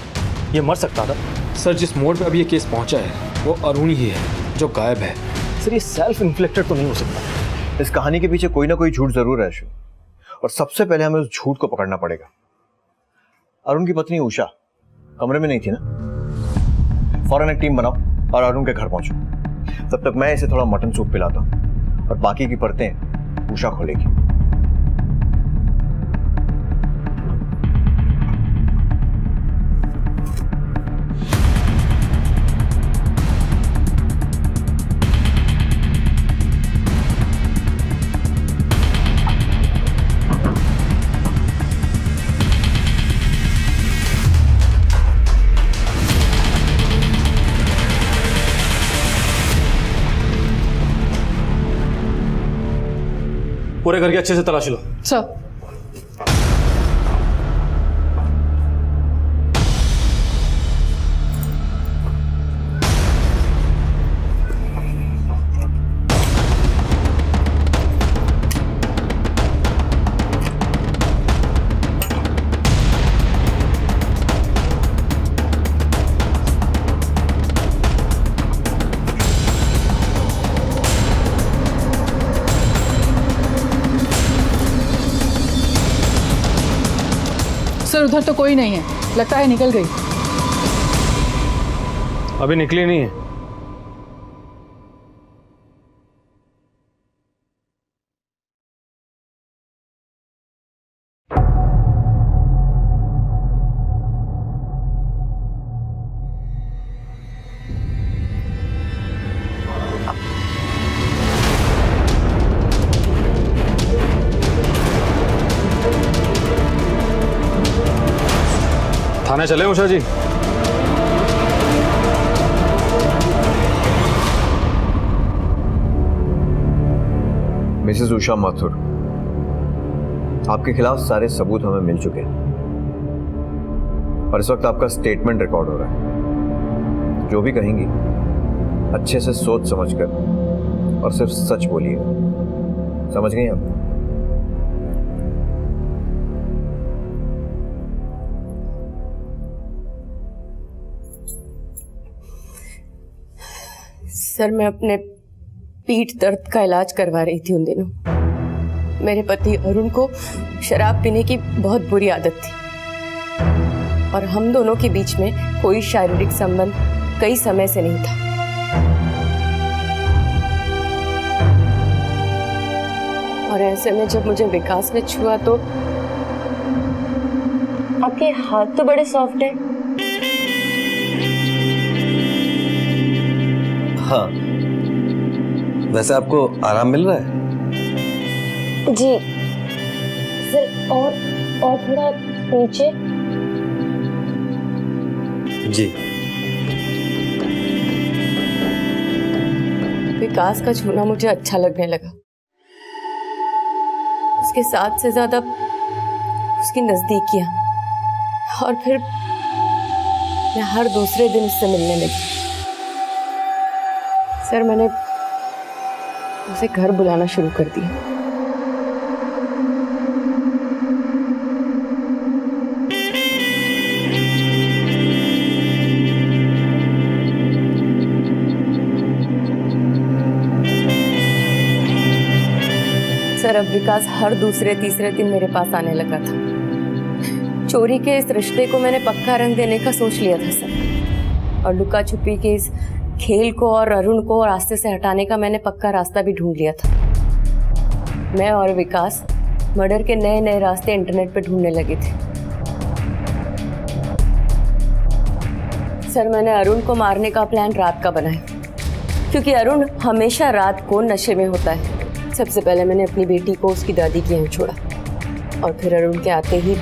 ये मर सकता था। सर जिस मोड़ पे अभी ये केस पहुंचा है वो अरुण ही है जो गायब है। सर ये सेल्फ इन्फ्लिक्टेड तो नहीं हो सकता। इस कहानी के पीछे कोई ना कोई झूठ जरूर है अश्विन, और सबसे पहले हमें उस झूठ को पकड़ना पड़ेगा। अरुण की पत्नी उषा कमरे में नहीं थी ना? फौरन एक टीम बनाओ और अरुण के घर पहुंचो। तब तक मैं इसे थोड़ा मटन सूप पिलाता हूं और बाकी की परतें उषा खोलेगी। पूरे घर की अच्छे से तलाशी लो। सर सर उधर तो कोई नहीं है, लगता है निकल गई। अभी निकली नहीं है। थाने चले उषा जी? मिसेस उषा माथुर, आपके खिलाफ सारे सबूत हमें मिल चुके हैं और इस वक्त आपका स्टेटमेंट रिकॉर्ड हो रहा है। जो भी कहेंगी अच्छे से सोच समझकर और सिर्फ सच बोलिएगा, समझ गई आप? सर मैं अपने पीठ दर्द का इलाज करवा रही थी उन दिनों। मेरे पति अरुण को शराब पीने की बहुत बुरी आदत थी और हम दोनों के बीच में कोई शारीरिक संबंध कई समय से नहीं था। और ऐसे में जब मुझे विकास ने छुआ तो आपके हाथ तो बड़े सॉफ्ट हैं। हाँ, वैसे आपको आराम मिल रहा है? जी सर, और थोड़ा नीचे। जी। विकास का छूना मुझे अच्छा लगने लगा। उसके साथ से ज्यादा उसकी नजदीकियां, और फिर मैं हर दूसरे दिन उससे मिलने लगी। सर मैंने उसे घर बुलाना शुरू कर दिया। सर अब विकास हर दूसरे तीसरे दिन मेरे पास आने लगा था। चोरी के इस रिश्ते को मैंने पक्का रंग देने का सोच लिया था सर, और लुका छुपी के इस खेल को और अरुण को रास्ते से हटाने का मैंने पक्का रास्ता भी ढूंढ लिया था। मैं और विकास मर्डर के नए नए रास्ते इंटरनेट पे ढूंढने लगे थे। सर मैंने अरुण को मारने का प्लान रात का बनाया, क्योंकि अरुण हमेशा रात को नशे में होता है। सबसे पहले मैंने अपनी बेटी को उसकी दादी के यहाँ छोड़ा, और फिर अरुण के आते ही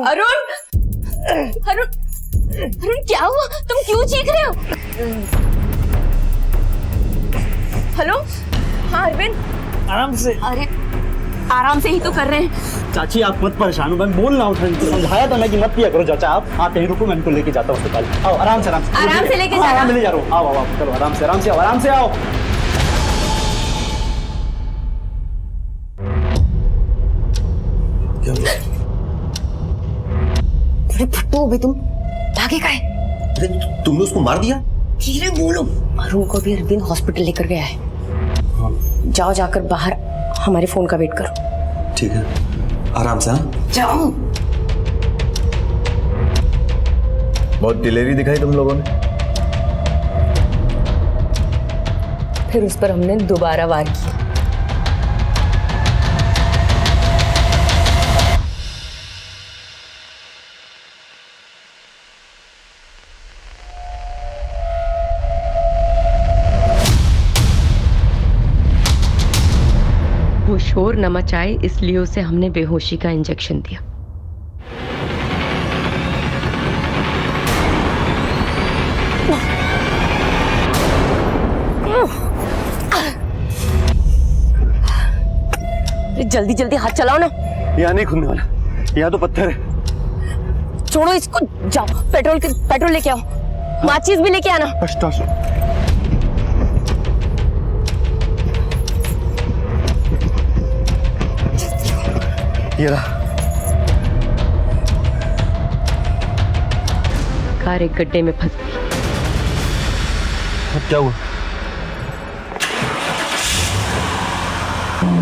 अरुण अरुण अरुण क्या हुआ? तुम क्यों चीख रहे हो? हेलो, हाँ अरविंद, आराम से। अरे आराम से ही तो कर रहे हैं। चाची आप मत परेशान हो, मैं बोल रहा हूँ, समझाया था मैं कि मत पिया करो। चाचा आप कहीं रुको, मैं इनको लेके जाता हूँ अस्पताल। आओ आराम से आराम से लेके जाना। ले जा रहा हूँ। आओ आओ चलो, आराम से आओ, आराम से आओ। फट्टू हो गए तुम, भागे का है? तुमने उसको मार दिया? धीरे बोलो। अरुण को भी अरविंद हॉस्पिटल लेकर गया है। जाओ, जाकर बाहर हमारे फोन का वेट करो। ठीक है, आराम से। हाँ जाओ। बहुत डिलीवरी दिखाई तुम लोगों ने। फिर उस पर हमने दोबारा वार किया। शोर न मचाए इसलिए उसे हमने बेहोशी का इंजेक्शन दिया। जल्दी जल्दी हाथ चलाओ ना। यहाँ नहीं खुलने वाला, यहाँ तो पत्थर है। छोड़ो इसको, जाओ पेट्रोल लेके आओ, माचिस भी लेके आना। ये रहा। कार एक गड्ढे में फंस गई। अब क्या हुआ?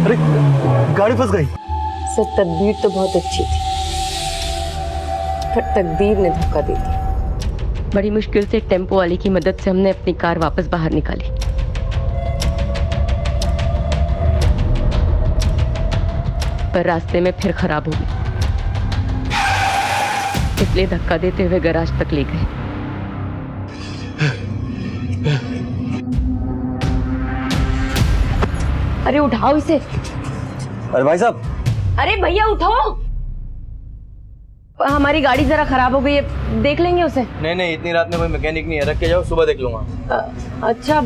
अरे गाड़ी फंस गई। सर तदबीर तो बहुत अच्छी थी, पर तकदीर ने धोखा दे दिया। बड़ी मुश्किल से टेम्पो वाले की मदद से हमने अपनी कार वापस बाहर निकाली, पर रास्ते में फिर खराब हो गई, इसलिए धक्का देते हुए गैराज तक ले गए। अरे उठाओ इसे। अरे भाई साहब। अरे भैया उठाओ, हमारी गाड़ी जरा खराब हो गई है, देख लेंगे उसे। नहीं, इतनी रात में कोई मैकेनिक नहीं है, रख के जाओ, सुबह देख लूंगा। अच्छा,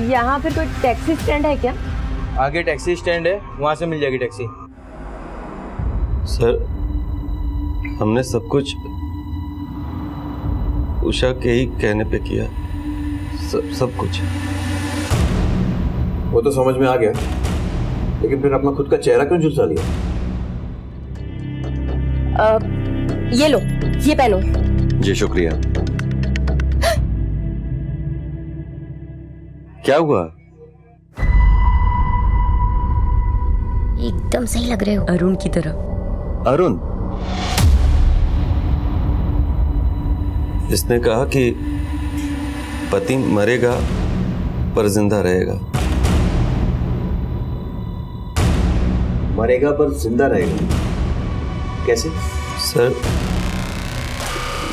यहाँ पे कोई टैक्सी स्टैंड है क्या? आगे टैक्सी स्टैंड है, वहां से मिल जाएगी टैक्सी। सर, हमने सब कुछ उषा के ही कहने पे किया, सब कुछ। वो तो समझ में आ गया, लेकिन फिर अपना खुद का चेहरा क्यों झुलसा लिया? ये लो, ये पहनो। जी शुक्रिया। क्या हुआ? एकदम सही लग रहे हो अरुण की तरह। अरुण? इसने कहा कि पति मरेगा पर जिंदा रहेगा। मरेगा पर जिंदा रहेगा? कैसे? सर,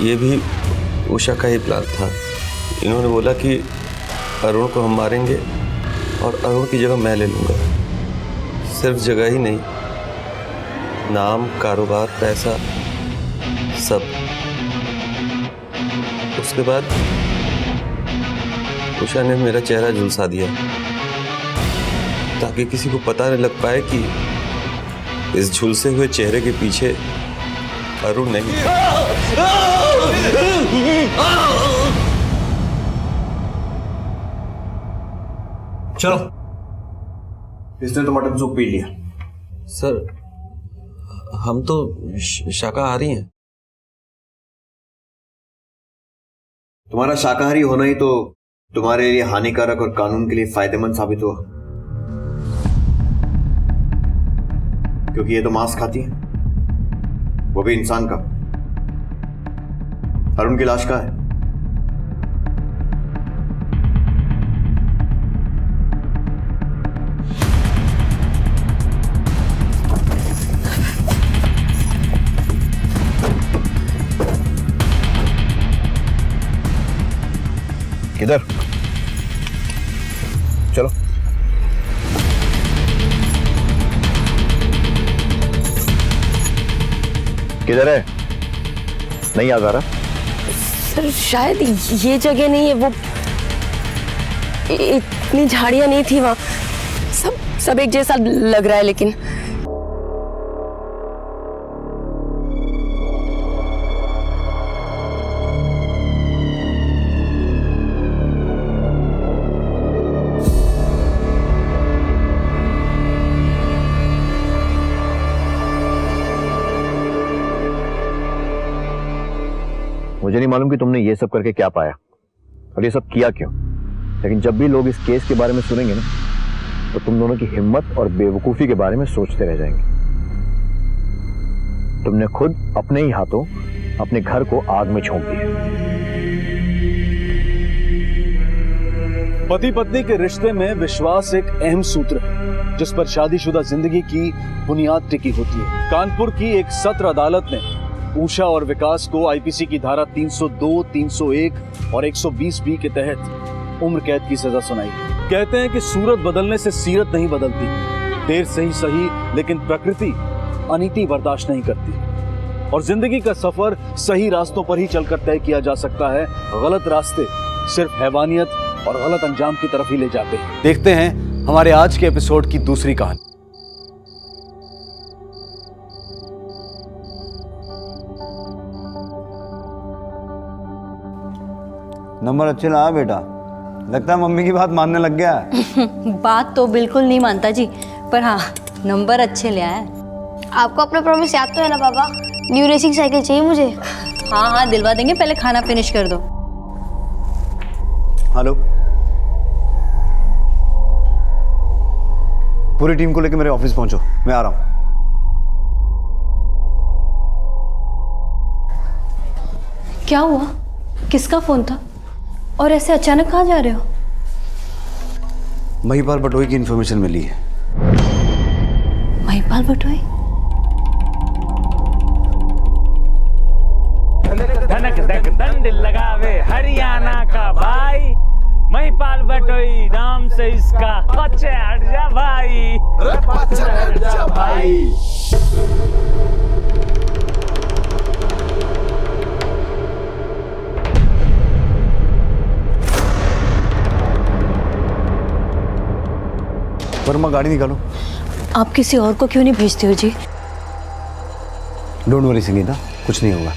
ये भी उषा का ही प्लान था। इन्होंने बोला कि अरुण को हम मारेंगे और अरुण की जगह मैं ले लूँगा। सिर्फ जगह ही नहीं, नाम, कारोबार, पैसा, सब। उसके बाद उषा ने मेरा चेहरा झुलसा दिया ताकि किसी को पता नहीं लग पाए कि इस झुलसे हुए चेहरे के पीछे अरुण नहीं। चलो, इसने तो मटन सूप पी लिया। सर, हम तो शाकाहारी हैं। तुम्हारा शाकाहारी होना ही तो तुम्हारे लिए हानिकारक और कानून के लिए फायदेमंद साबित हुआ, क्योंकि ये तो मांस खाती है, वो भी इंसान का। अरुण की लाश कहाँ है? किधर? चलो। किधर है? नहीं याद आ रहा? सर शायद ये जगह नहीं है, वो इतनी झाड़ियां नहीं थी वहाँ, सब एक जैसा लग रहा है। लेकिन मुझे नहीं मालूम कि तुमने ये सब करके क्या पाया और ये सब किया क्यों, लेकिन जब भी लोग इस केस के बारे में सुनेंगे ना, तो तुम दोनों की हिम्मत और बेवकूफी के बारे में सोचते रह जाएंगे। तुमने खुद अपने ही हाथों अपने घर को आग में झोंक दिया। पति पत्नी के रिश्ते में विश्वास एक अहम सूत्र है जिस पर शादीशुदा जिंदगी की बुनियाद टिकी होती है। कानपुर की एक सत्र अदालत ने उषा और विकास को आईपीसी की धारा 302, 301 और 120B के तहत उम्र कैद की सजा सुनाई। कहते हैं कि सूरत बदलने से सीरत नहीं बदलती, देर से ही सही, लेकिन प्रकृति अनीति बर्दाश्त नहीं करती और जिंदगी का सफर सही रास्तों पर ही चलकर तय किया जा सकता है। गलत रास्ते सिर्फ हैवानियत और गलत अंजाम की तरफ ही ले जाते हैं। देखते हैं हमारे आज के एपिसोड की दूसरी कहानी। नंबर अच्छे लाया बेटा, लगता है मम्मी की बात मानने लग गया है। बात तो बिल्कुल नहीं मानता जी, पर हाँ नंबर अच्छे ले आया। आपको अपना प्रॉमिस याद तो है ना पापा? न्यू रेसिंग साइकिल चाहिए मुझे। हाँ हाँ दिलवा देंगे, पहले खाना फिनिश कर दो। हेलो, पूरी टीम को लेकर मेरे ऑफिस पहुंचो, मैं आ रहा हूं। क्या हुआ? किसका फोन था और ऐसे अचानक कहाँ जा रहे हो? महिपाल बटोई की इन्फॉर्मेशन मिली है। महिपाल बटोई? धनक धक दंड लगावे हरियाणा का भाई, महिपाल बटोई नाम से इसका। पीछे हट जा भाई, पीछे हट जा भाई। वर्मा गाड़ी निकालो। आप किसी और को क्यों नहीं भेजते हो जी? डोंट वरी संगीता, कुछ नहीं होगा।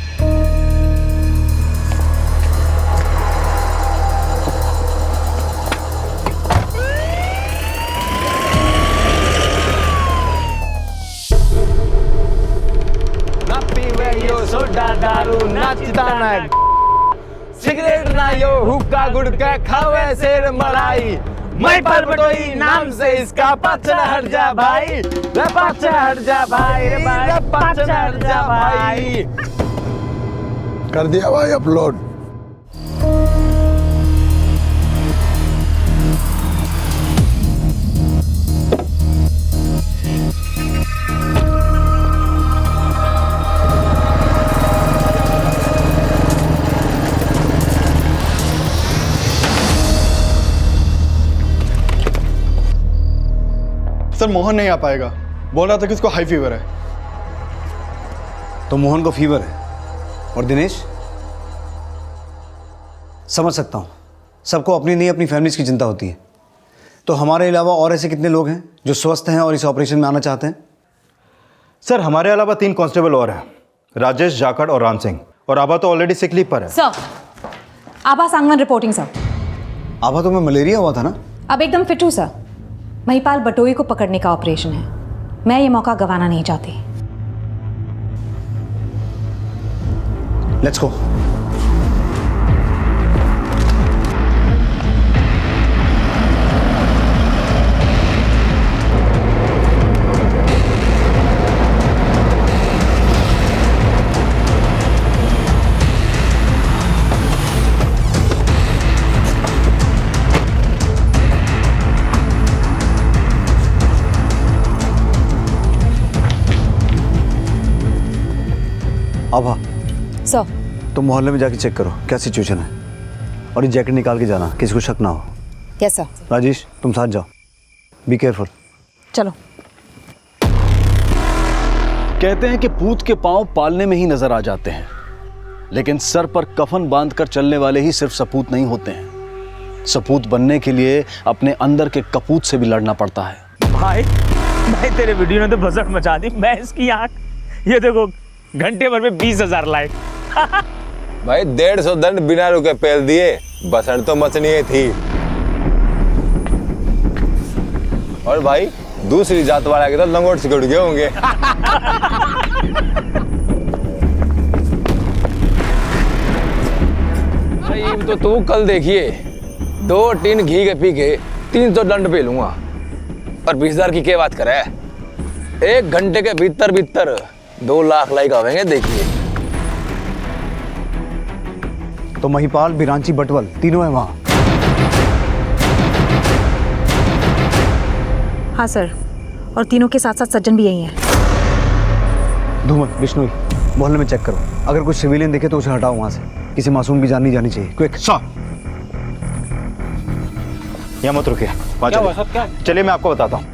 ना पीवे यो सोडा दारू, नाचता ना सिगरेट, ना यो हुक्का गुड़का, खावे शेर मलाई। महिपाल बटोई नाम से इसका। पाछे हट जा भाई, रे पाछे हट जा भाई, रे भाई पाछे हट जा भाई। कर दिया भाई अपलोड। सर मोहन नहीं आ पाएगा, बोल रहा था कि उसको हाई फीवर है। तो मोहन को फीवर है और दिनेश? समझ सकता हूं, सबको अपनी नहीं अपनी फैमिलीज की चिंता होती है। तो हमारे अलावा और ऐसे कितने लोग हैं जो स्वस्थ हैं और इस ऑपरेशन में आना चाहते हैं? सर हमारे अलावा 3 कांस्टेबल और हैं, राजेश, जाखड़ और राम सिंह। और आभा तो ऑलरेडी सिक लीव पर है। सर, आभा सांगवान रिपोर्टिंग सर। आभा तो में मलेरिया हुआ था ना? अब एकदम फिट हूँ सर। महिपाल बटोई को पकड़ने का ऑपरेशन है, मैं ये मौका गंवाना नहीं चाहती। Let's go. आभा सर, तुम मोहल्ले में जाके चेक करो क्या सिचुएशन है, और ये जैकेट निकाल के जाना, किसी को शक ना हो। Yes sir. राजेश तुम साथ जाओ, बी केयरफुल। चलो। कहते हैं कि पूत के पांव पालने में ही नजर आ जाते हैं, लेकिन सर पर कफन बांधकर चलने वाले ही सिर्फ सपूत नहीं होते हैं। सपूत बनने के लिए अपने अंदर के कपूत से भी लड़ना पड़ता है। भाई भाई तेरे वीडियो ने तो भसड़ मचा दी। मैं इसकी आंख, ये देखो घंटे भर में 20,000 लाइक। भाई 150 दंड बिना रुके पेल दिए, बसड़ तो मचनी थी। और भाई दूसरी जात वाला के तो लंगोट सिकुड़ गए होंगे। भाई तो तू कल देखिए, 2 टीन घी के पी के 300 दंड पे लूंगा, और 20,000 की क्या बात करे। 1 घंटे के भीतर भीतर 2 लाख लाइक आवेंगे, देखिए। तो महिपाल, बिरांची, बटवल तीनों है वहां? हाँ सर, और तीनों के साथ साथ सज्जन भी यही हैं। धूमल, बिश्नोई, मोहल्ले में चेक करो, अगर कुछ सिविलियन दिखे तो उसे हटाओ वहां से। किसी मासूम की जान नहीं जानी चाहिए। क्विक। यहाँ मत रुकिए, चलिए मैं आपको बताता हूँ।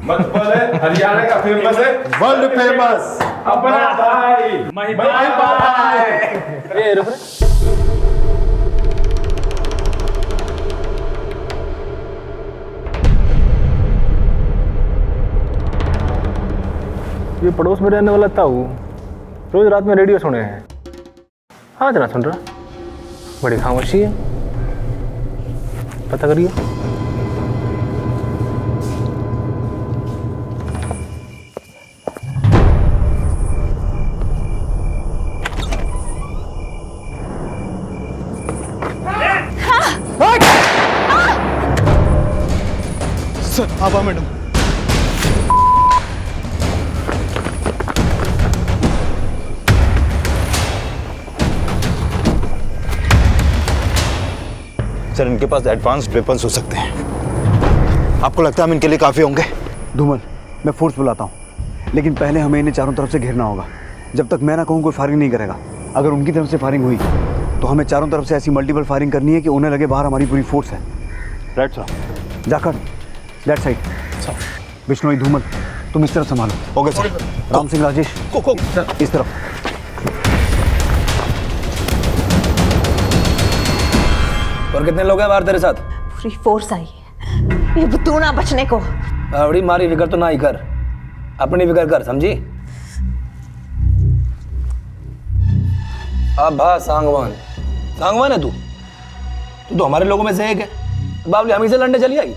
मत बोले, हरियाणा का फेमस है, वर्ल्ड फेमस अपना भाई महिपाल भाई। ए रुक रे। ये पड़ोस में रहने वाला ताऊ रोज रात में रेडियो सुने हैं, आज ना सुन रहा। बड़ी खामोशी है, पता करिए। सर आभा मैडम। सर इनके पास एडवांस्ड वेपन्स हो सकते हैं। आपको लगता है हम इनके लिए काफ़ी होंगे? धूमल, मैं फोर्स बुलाता हूँ, लेकिन पहले हमें इन्हें चारों तरफ से घेरना होगा। जब तक मैं ना कहूँ कोई फायरिंग नहीं करेगा। अगर उनकी तरफ से फायरिंग हुई तो हमें चारों तरफ से ऐसी मल्टीपल फायरिंग करनी है कि उन्हें लगे बाहर हमारी पूरी फोर्स है। Right sir. जाकर लेफ्ट साइड। बिश्नोई, धूमल तुम इस तरफ संभालो। Okay sir. राम सिंह, राजेश इस तरफ। और कितने लोग हैं बाहर तेरे साथ? पूरी फोर्स आई है, ये बुद्धू ना बचने को। बड़ी मारी फिक्र तो ना ही कर, अपनी फिक्र कर, समझी? अब्बा सांगवान, सांगवान है तू तो हमारे लोगों में से एक है। बाबली हम ही से लड़ने चली आई?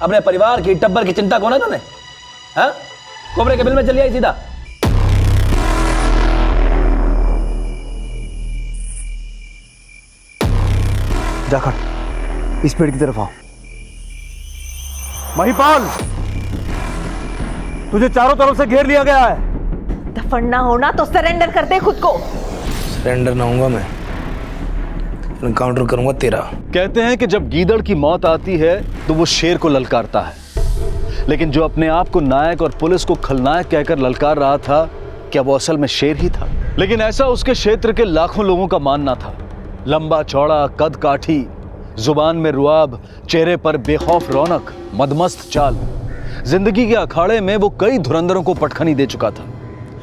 अपने परिवार की टब्बर की चिंता कौन है तूने? हाँ, कोबरे के बिल में चली आई सीधा। जाकर इस पेड़ की तरफ आओ। महिपाल, तुझे चारों तरफ से घेर लिया गया है। दफन ना होना तो सरेंडर कर दे खुद को। सरेंडर ना होऊंगा मैं, एनकाउंटर करूंगा तेरा। कहते हैं कि जब गीदड़ की मौत आती है तो वो शेर को ललकारता है, लेकिन जो अपने आप को नायक और पुलिस को खलनायक कहकर ललकार रहा था, क्या वो असल में शेर ही था? लेकिन ऐसा उसके क्षेत्र के लाखों लोगों का मानना था। लंबा चौड़ा, कद काठी, जुबान में रुआब, चेहरे पर बेखौफ रौनक, मदमस्त चाल। जिंदगी के अखाड़े में वो कई धुरंधरों को पटखनी दे चुका था।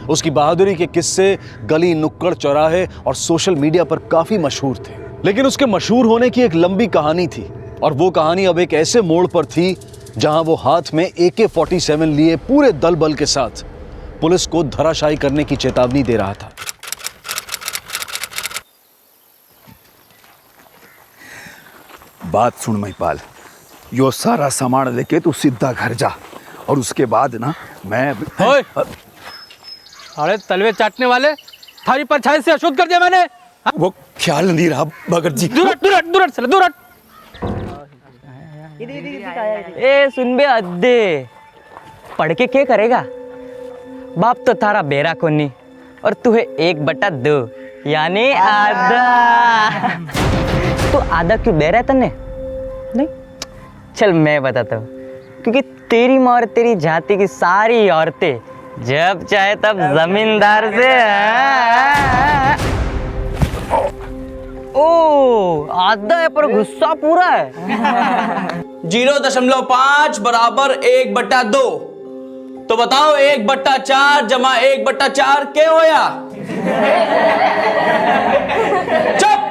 उसकी बहादुरी के किस्से गली, नुक्कड़, चौराहे और सोशल मीडिया पर काफी मशहूर थे। लेकिन उसके मशहूर होने की एक लंबी कहानी थी, और वो कहानी अब एक ऐसे मोड़ पर थी जहां वो हाथ में AK-47 लिए पूरे दल बल के साथ पुलिस को धराशायी करने की चेतावनी दे रहा था। बात सुन महिपाल, यो सारा सामान लेके तू सीधा घर जा, और उसके बाद ना मैं अरे तलवे चाटने वाले, थारी परछाई से अशुद्ध कर दिया मैंने। वो ख्याल नहीं रहा भगत जी। दूर हट, दूर हट। ए सुन बे अद्दे, पढ़ के क्या करेगा? बाप तो थारा बेरा कोनी और तू है 1/2 यानी आधा। तो आधा क्यों बेरा है तन्ने? नहीं, चल मैं बताता हूँ। क्योंकि तेरी माँ और तेरी जाति की सारी औरतें जब चाहे तब जमींदार से ओ आधा है पर गुस्सा पूरा है। 0.5 बराबर 1/2। तो बताओ 1/4 जमा 1/4 क्या होया? चुप!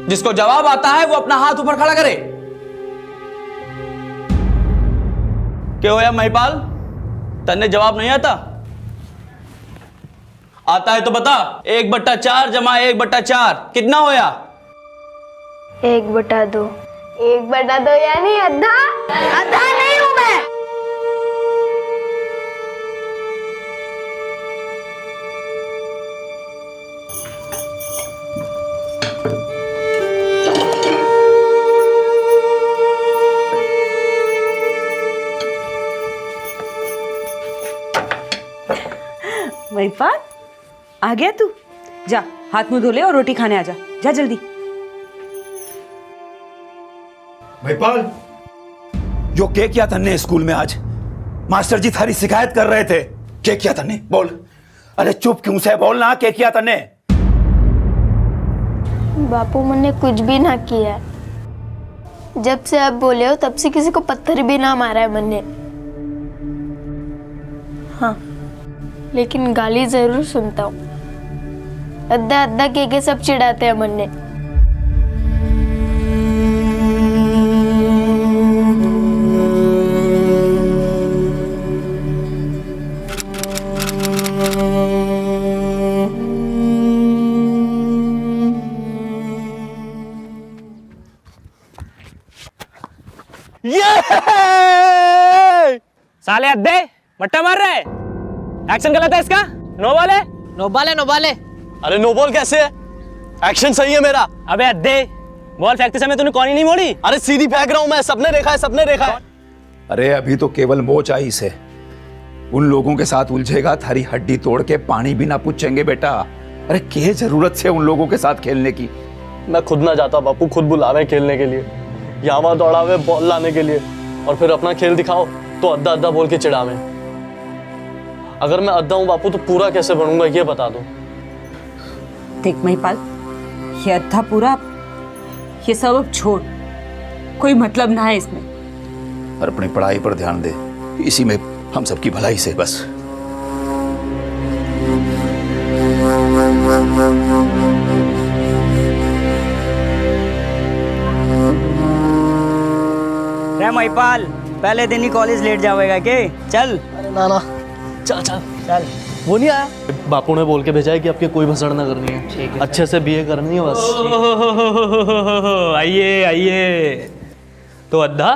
जिसको जवाब आता है वो अपना हाथ ऊपर खड़ा करे। क्या होया महिपाल? तन्ने जवाब नहीं आता? आता है तो बता। 1/4 जमा 1/4 कितना होया? 1/2। 1/2 यानी आधा? आधा नहीं हूं मैं। महिपाल, आ गया तू? जा हाथ मुंह धो ले और रोटी खाने आ जा। जा जल्दी। महिपाल, जो क्या किया तन्ने स्कूल में आज? मास्टर जी थारी शिकायत कर रहे थे। क्या किया तन्ने? बोल। अरे चुप क्यों से बोलना, क्या किया तन्ने? बापू मैंने कुछ भी ना किया। जब से आप बोले हो तब से किसी को पत्थर भी ना मारा है मैंने। हाँ, लेकिन गाली जरूर सुनता हूँ। अद्धा अद्धा के सब चिढ़ाते हैं मन्ने। साले अद्दे मट्टा मार रहा है। एक्शन गलत है इसका। नो बॉल है। नो बॉल है, नो बॉल है। अरे नो बॉल कैसे है? एक्शन सही है मेरा। अबे अद्दे, बॉल फेंकते समय तूने कौन ही नहीं मोड़ी? अरे सीधी फेंक रहा हूं मैं, सबने देखा है, सबने देखा है। अरे अभी तो केवल मोच आई से, उन लोगों के साथ उलझेगा थारी हड्डी तोड़ के पानी भी ना पूछेंगे बेटा। अरे क्या जरूरत है उन लोगों के साथ खेलने की? मैं खुद ना जाता बापू, खुद बुलावे खेलने के लिए, यहाँ वहां दौड़ावे बॉल लाने के लिए, और फिर अपना खेल दिखाओ तो अद्धा अद्धा बोल के चिढ़ावे। अगर मैं अद्धा हूँ बापू तो पूरा कैसे बनूंगा ये बता दो। देख महिपाल, ये अद्धा पूरा, ये सब अब छोड़, कोई मतलब ना है इसमें। और अपनी पढ़ाई पर ध्यान दे, इसी में हम सबकी भलाई से बस। रे महिपाल, पहले दिन ही कॉलेज लेट जाएगा के? चल। अरे ना ना, चल चल चल। वो नहीं आया? बापू ने बोल के भेजा है कि आपके कोई भसड़ ना करनी है। ठीक है, अच्छे से बीए करनी है बस। आइए आइए। तो अद्धा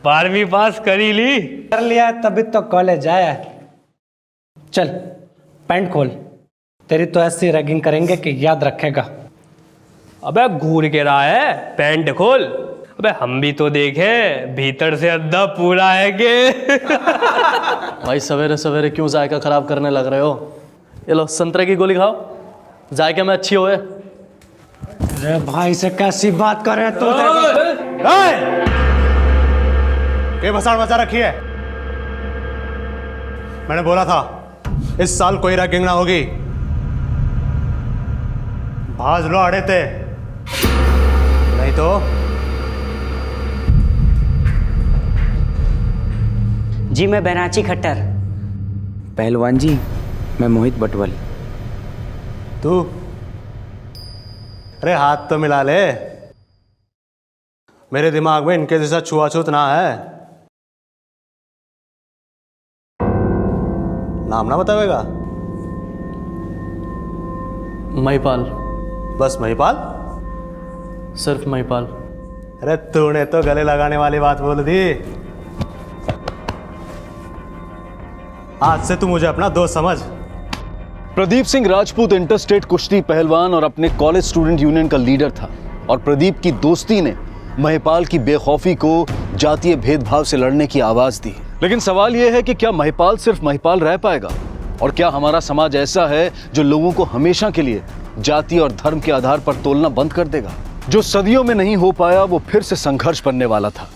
12वीं पास कर ही ली? कर लिया तभी तो कॉलेज आया। चल पैंट खोल, तेरी तो ऐसी रैगिंग करेंगे कि याद रखेगा। अबे घूर के रहा है, पैंट खोल। अबे हम भी तो देखें भीतर से अद्धा पूरा है के। भाई सवेरे सवेरे क्यों जायका खराब करने लग रहे हो? ये लो संतरे की गोली खाओ, जायके में अच्छी होए। अरे भाई से कैसी बात कर रहे हैं तू? ये भसाड़ मचा रखी है। मैंने बोला था इस साल कोई रैगिंग ना होगी। भाज लो अड़े थे, नहीं तो जी मैं बैराची खट्टर। पहलवान जी मैं मोहित बटवल। तू अरे हाथ तो मिला ले, मेरे दिमाग में इनके जैसा छुआछूत ना है। नाम ना बतावेगा? महिपाल। बस महिपाल? सिर्फ महिपाल। अरे तूने तो गले लगाने वाली बात बोल दी। आज से तू मुझे अपना दोस्त समझ। प्रदीप सिंह राजपूत इंटरस्टेट कुश्ती पहलवान और अपने कॉलेज स्टूडेंट यूनियन का लीडर था, और प्रदीप की दोस्ती ने महिपाल की बेखौफी को जातीय भेदभाव से लड़ने की आवाज दी। लेकिन सवाल यह है कि क्या महिपाल सिर्फ महिपाल रह पाएगा, और क्या हमारा समाज ऐसा है जो लोगों को हमेशा के लिए जाति और धर्म के आधार पर तोलना बंद कर देगा? जो सदियों में नहीं हो पाया वो फिर से संघर्ष बनने वाला था,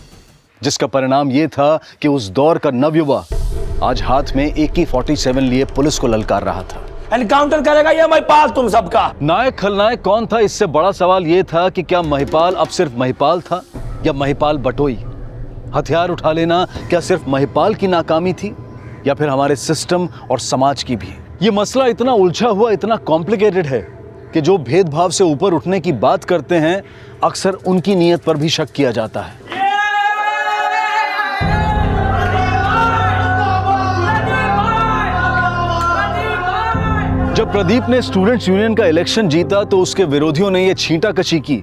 जिसका परिणाम यह था कि उस दौर का नवयुवा आज हाथ में AK-47 लिए पुलिस को ललकार रहा था। एनकाउंटर करेगा ये महिपाल तुम सबका? नायक खलनायक कौन था, इससे बड़ा सवाल यह था कि क्या महिपाल अब सिर्फ महिपाल था या महिपाल बटोई? हथियार उठा लेना क्या सिर्फ महिपाल की नाकामी थी या फिर हमारे सिस्टम और समाज की भी? ये मसला इतना उलझा हुआ, इतना कॉम्प्लिकेटेड है कि जो भेदभाव से ऊपर उठने की बात करते हैं अक्सर उनकी नीयत पर भी शक किया जाता है। जब प्रदीप ने स्टूडेंट्स यूनियन का इलेक्शन जीता तो उसके विरोधियों ने यह छींटाकशी की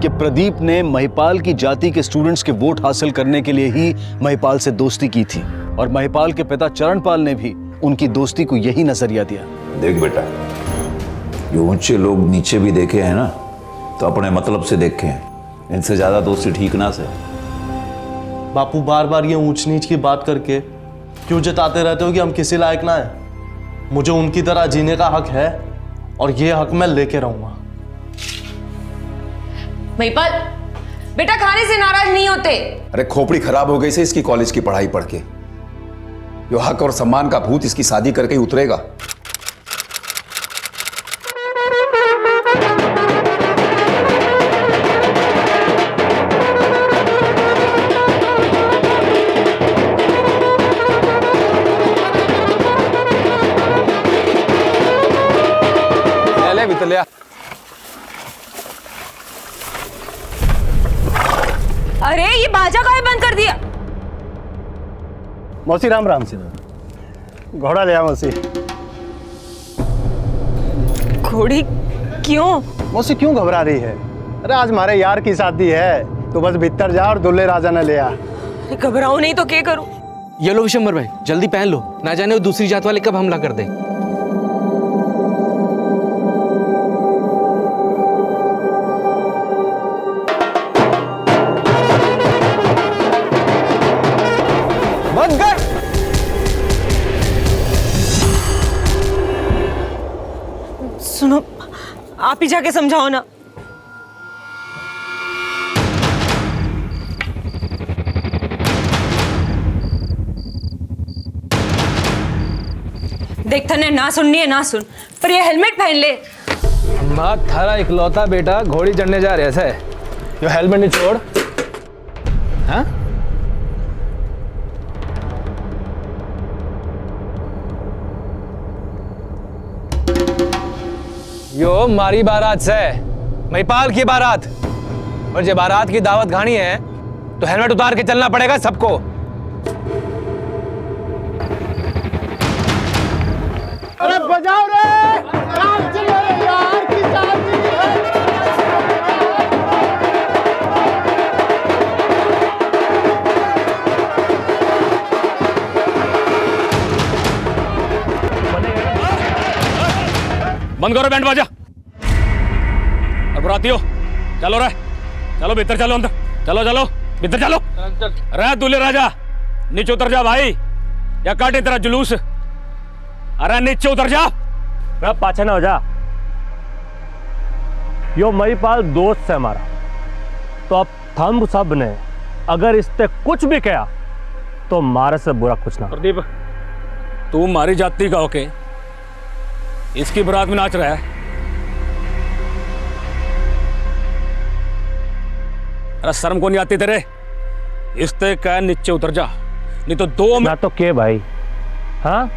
कि प्रदीप ने महिपाल की जाति के स्टूडेंट्स के वोट हासिल करने के लिए ही महिपाल से दोस्ती की थी, और महिपाल के पिता चरणपाल ने भी उनकी दोस्ती को यही नजरिया दिया। देख बेटा, जो ऊंचे लोग नीचे भी देखे हैं ना तो अपने मतलब से देखे हैं, इनसे ज्यादा दोस्ती ठीक ना से। बापू बार बार ये ऊंच नीच की बात करके क्यों जताते रहते हो कि हम किसी लायक ना है? मुझे उनकी तरह जीने का हक है और ये हक मैं लेके रहूंगा। महिपाल बेटा खाने से नाराज नहीं होते। अरे खोपड़ी खराब हो गई से इसकी कॉलेज की पढ़ाई पढ़ के। जो हक और सम्मान का भूत इसकी शादी करके ही उतरेगा। अरे ये बाजा काहे बंद कर दिया? मौसी राम राम से घोड़ा ले आ मौसी। घोड़ी क्यों? मौसी क्यों घबरा रही है? अरे आज हमारे यार की शादी है, तो बस भीतर जा और दुल्हे राजा ने ले आ। घबराओ नहीं तो क्या करूं? ये लो विशंबर भाई, जल्दी पहन लो, ना जाने वो दूसरी जात वाले कब हमला कर दे। बंद कर। सुनो, आप ही जाके समझाओ ना। देख थने ना सुननी है ना सुन, पर ये हेलमेट पहन ले। माँ थारा इकलौता बेटा घोड़ी चढ़ने जा रहे ऐसे, जो हेलमेट नहीं छोड़। हाँ यो मारी बारात से महिपाल की बारात, और जब बारात की दावत खानी है तो हेलमेट उतार के चलना पड़ेगा सबको। अरे बजाओ रे, नाच रे यार की शादी है। बंद करो बैंड बाजा। और बुरातियों चलो रे, चलो भीतर चलो, अंदर चलो, चलो भीतर चलो। अरे दूल्हे राजा नीचे उतर जा भाई, या काटे तेरा जुलूस। अरे नीचे उतर जा। पाछे ना हो जा। यो महिपाल दोस्त है हमारा, तो अब थम सब ने अगर इससे कुछ भी किया तो मारे से बुरा कुछ ना। प्रदीप तू मारी जाति का होके इसकी बारात में नाच रहा है। अरे शर्म को नहीं आती तेरे? इससे कह नीचे उतर जा, नहीं तो दो ना तो के भाई, हाँ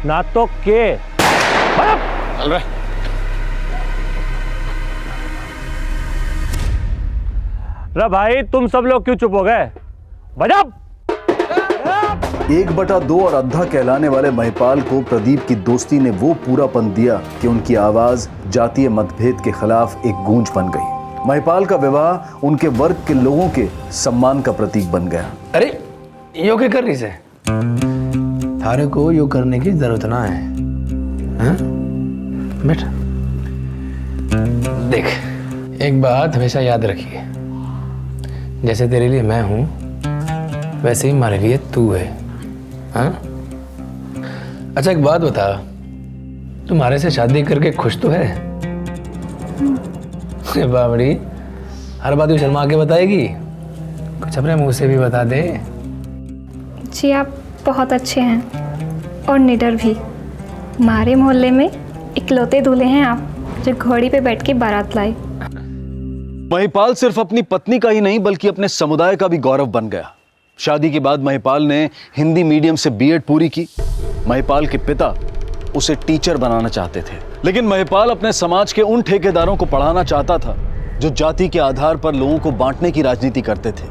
ना तो के। चल रहे भाई, तुम सब लोग क्यों चुप हो गए? बजा। 1/2 और अद्धा कहलाने वाले महिपाल को प्रदीप की दोस्ती ने वो पूरापन दिया कि उनकी आवाज जातीय मतभेद के खिलाफ एक गूंज बन गई। महिपाल का विवाह उनके वर्ग के लोगों के सम्मान का प्रतीक बन गया। अरे यो क्या कर रही से? थारे को यो करने की जरूरत ना है, हाँ? बैठ। देख एक बात हमेशा याद रखिए, जैसे तेरे लिए मैं हूं वैसे ही हमारे लिए तू है, हाँ? अच्छा एक बात बता, तुम्हारे से शादी करके खुश तो है? बाबड़ी हर बात शर्मा के बताएगी, कुछ अपने मुंह से भी बता दे। जी आप बहुत अच्छे हैं और निडर भी। हमारे मोहल्ले में इकलौते दूल्हे हैं आप, जो घोड़ी पे बैठ के बारात लाए। महिपाल सिर्फ अपनी पत्नी का ही नहीं बल्कि अपने समुदाय का भी गौरव बन गया। शादी के बाद महिपाल ने हिंदी मीडियम से बीएड पूरी की। महिपाल के पिता उसे टीचर बनाना चाहते थे, लेकिन महिपाल अपने समाज के उन ठेकेदारों को पढ़ाना चाहता था जो जाति के आधार पर लोगों को बांटने की राजनीति करते थे।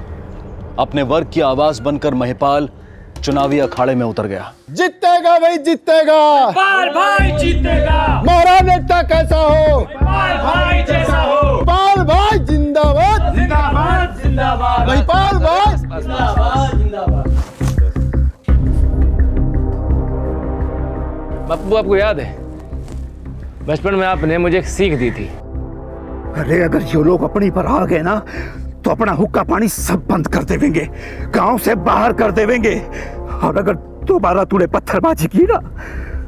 अपने वर्ग की आवाज बनकर महिपाल चुनावी अखाड़े में उतर गया। जीतेगा भाई जीतेगा, पाल भाई जीतेगा। हमारा नेता कैसा हो, पाल भाई जैसा हो। पाल भाई जिंदाबाद जिंदाबाद जिंदाबाद। महिपाल भाई जिंदाबाद जिंदाबाद। बापू आपको याद है बचपन में आपने मुझे एक सीख दी थी? अरे अगर ये लोग अपनी पर आ गए ना तो अपना हुक्का पानी सब बंद कर देवेंगे, गांव से बाहर कर देवेंगे। और अगर दोबारा तूने पत्थरबाजी की ना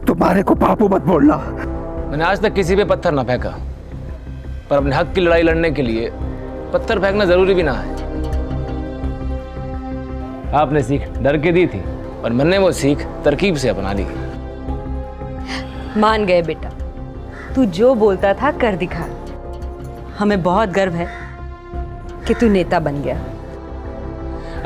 तो मारे को बापू मत बोलना। मैंने आज तक किसी पे पत्थर ना फेंका, पर अपने हक की लड़ाई लड़ने के लिए पत्थर फेंकना जरूरी भी ना है। आपने सीख डर के दी थी और मैंने वो सीख तरकीब से अपना ली। मान गए बेटा, तू जो बोलता था कर दिखा। हमें बहुत गर्व है कि तू नेता बन गया।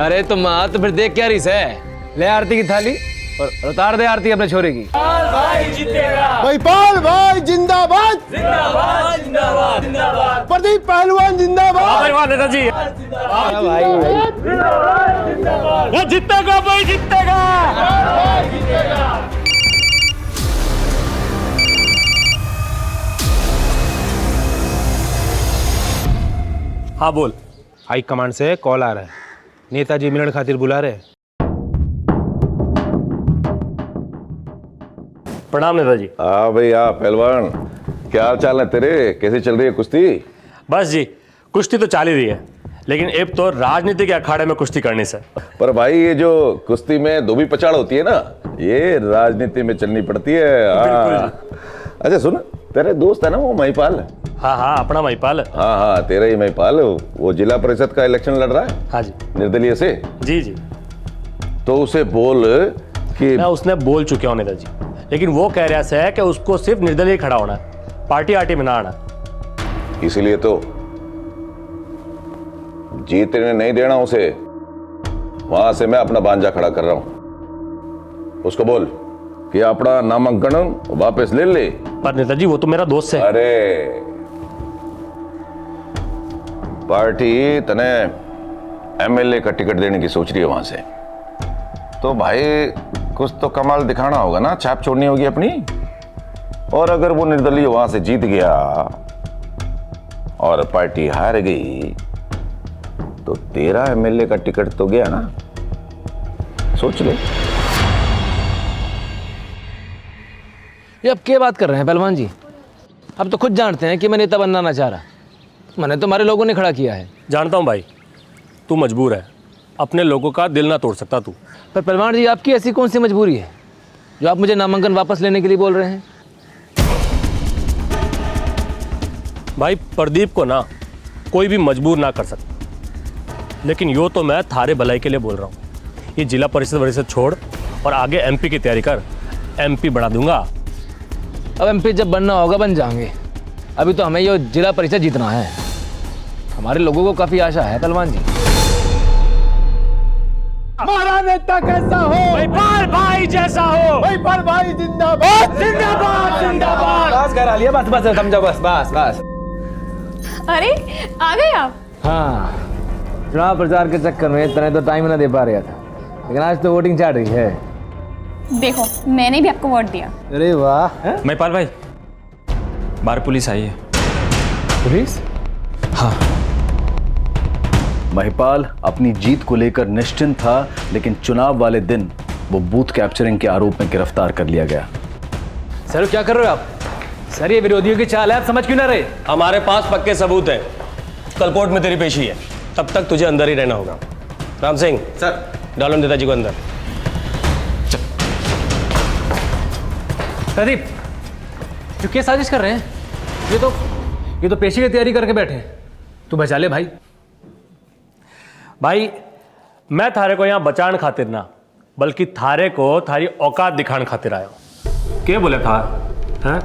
अरे तो माँ तो फिर देख क्या रही है? ले आरती की थाली और उतार दे आरती अपने छोरे की। पाल भाई जीतेगा, महिपाल भाई जिंदाबाद। जिंदाबाद जिंदाबाद जिंदाबाद। प्रदीप पहलवान जिंदाबाद। नेताजी वो जीतेगा भाई जीतेगा। हाँ बोल। हाई कमांड से कॉल आ रहा है, नेताजी मिलन खातिर बुला रहे। प्रणाम नेताजी। हाँ भाई हाँ पहलवान, क्या हाल चाल है तेरे? कैसे चल रही है कुश्ती? बस जी, कुश्ती तो चाल ही रही है, लेकिन अब तो राजनीति के अखाड़े में कुश्ती करने से। पर भाई ये जो कुश्ती में धोबी पछाड़ होती है ना, ये राजनीति में चलनी पड़ती है। हाँ। अच्छा सुन, तेरे दोस्त है ना वो महिपाल? हाँ हाँ अपना महिपाल। हाँ हाँ तेरा ही महिपाल, वो जिला परिषद का इलेक्शन लड़ रहा है। हाँ जी। निर्दलीय से। जी जी। तो उसे बोल कि मैं उसने बोल चुके हूँ नेताजी, लेकिन वो कह रहा है कि उसको सिर्फ निर्दलीय खड़ा होना है, पार्टी आर्टी में ना आना। इसीलिए तो जीतने नहीं देना उसे, वहां से मैं अपना भांजा खड़ा कर रहा हूं। उसको बोल कि अपना नामांकन वापस ले ले। पर नेताजी वो तो मेरा दोस्त है। अरे पार्टी तने एमएलए का टिकट देने की सोच रही है वहां से, तो भाई कुछ तो कमाल दिखाना होगा ना, छाप छोड़नी होगी अपनी। और अगर वो निर्दलीय वहां से जीत गया और पार्टी हार गई तो तेरा एमएलए का टिकट तो गया ना, सोच ले। ये अब क्या बात कर रहे हैं पहलवान जी? अब तो खुद जानते हैं कि मैं नेता बनना ना चाह रहा, मैंने तुम्हारे लोगों ने खड़ा किया है। जानता हूँ भाई, तू मजबूर है, अपने लोगों का दिल ना तोड़ सकता तू। पर पहलवान जी आपकी ऐसी कौन सी मजबूरी है जो आप मुझे नामांकन वापस लेने के लिए बोल रहे हैं? भाई प्रदीप को ना कोई भी मजबूर ना कर सकता, लेकिन यो तो मैं थारे भलाई के लिए बोल रहा हूँ। ये जिला परिषद छोड़ और आगे एमपी की तैयारी कर, एमपी बढ़ा दूंगा। अब एमपी जब बनना होगा बन जाएंगे, अभी तो हमें ये जिला परिषद जीतना है। हमारे लोगों को काफी आशा है पहलवान जी। हमारा नेता कैसा हो? महिपाल भाई जैसा हो। महिपाल भाई जिंदाबाद। जिंदाबाद जिंदाबाद। बस करा लिया, बस बस समझो, बस बस बस। अरे आ गए आप? हाँ, चुनाव प्रचार के चक्कर में इतना तो टाइम ना दे पा रहा था, लेकिन आज तो वोटिंग चल रही है। देखो मैंने भी आपको वोट दिया। अरे वाह। महिपाल भाई, बाहर पुलिस आई है। पुलिस? हाँ। महिपाल अपनी जीत को लेकर निश्चिंत था, लेकिन चुनाव वाले दिन वो बूथ कैप्चरिंग के आरोप में गिरफ्तार कर लिया गया। सर क्या कर रहे हो आप? सर ये विरोधियों की चाल है, आप समझ क्यों ना रहे? हमारे पास पक्के सबूत हैं, कल कोर्ट में तेरी पेशी है, तब तक तुझे अंदर ही रहना होगा। राम सिंह सर, डालो नेताजी को अंदर। प्रदीप, जो क्या साजिश कर रहे हैं? ये तो पेशी की तैयारी करके बैठे हैं। तू बचा ले भाई। भाई मैं थारे को यहाँ बचान खातिर ना, बल्कि थारे को थारी औकात दिखाने खातिर आया हूँ। क्या बोले था हैं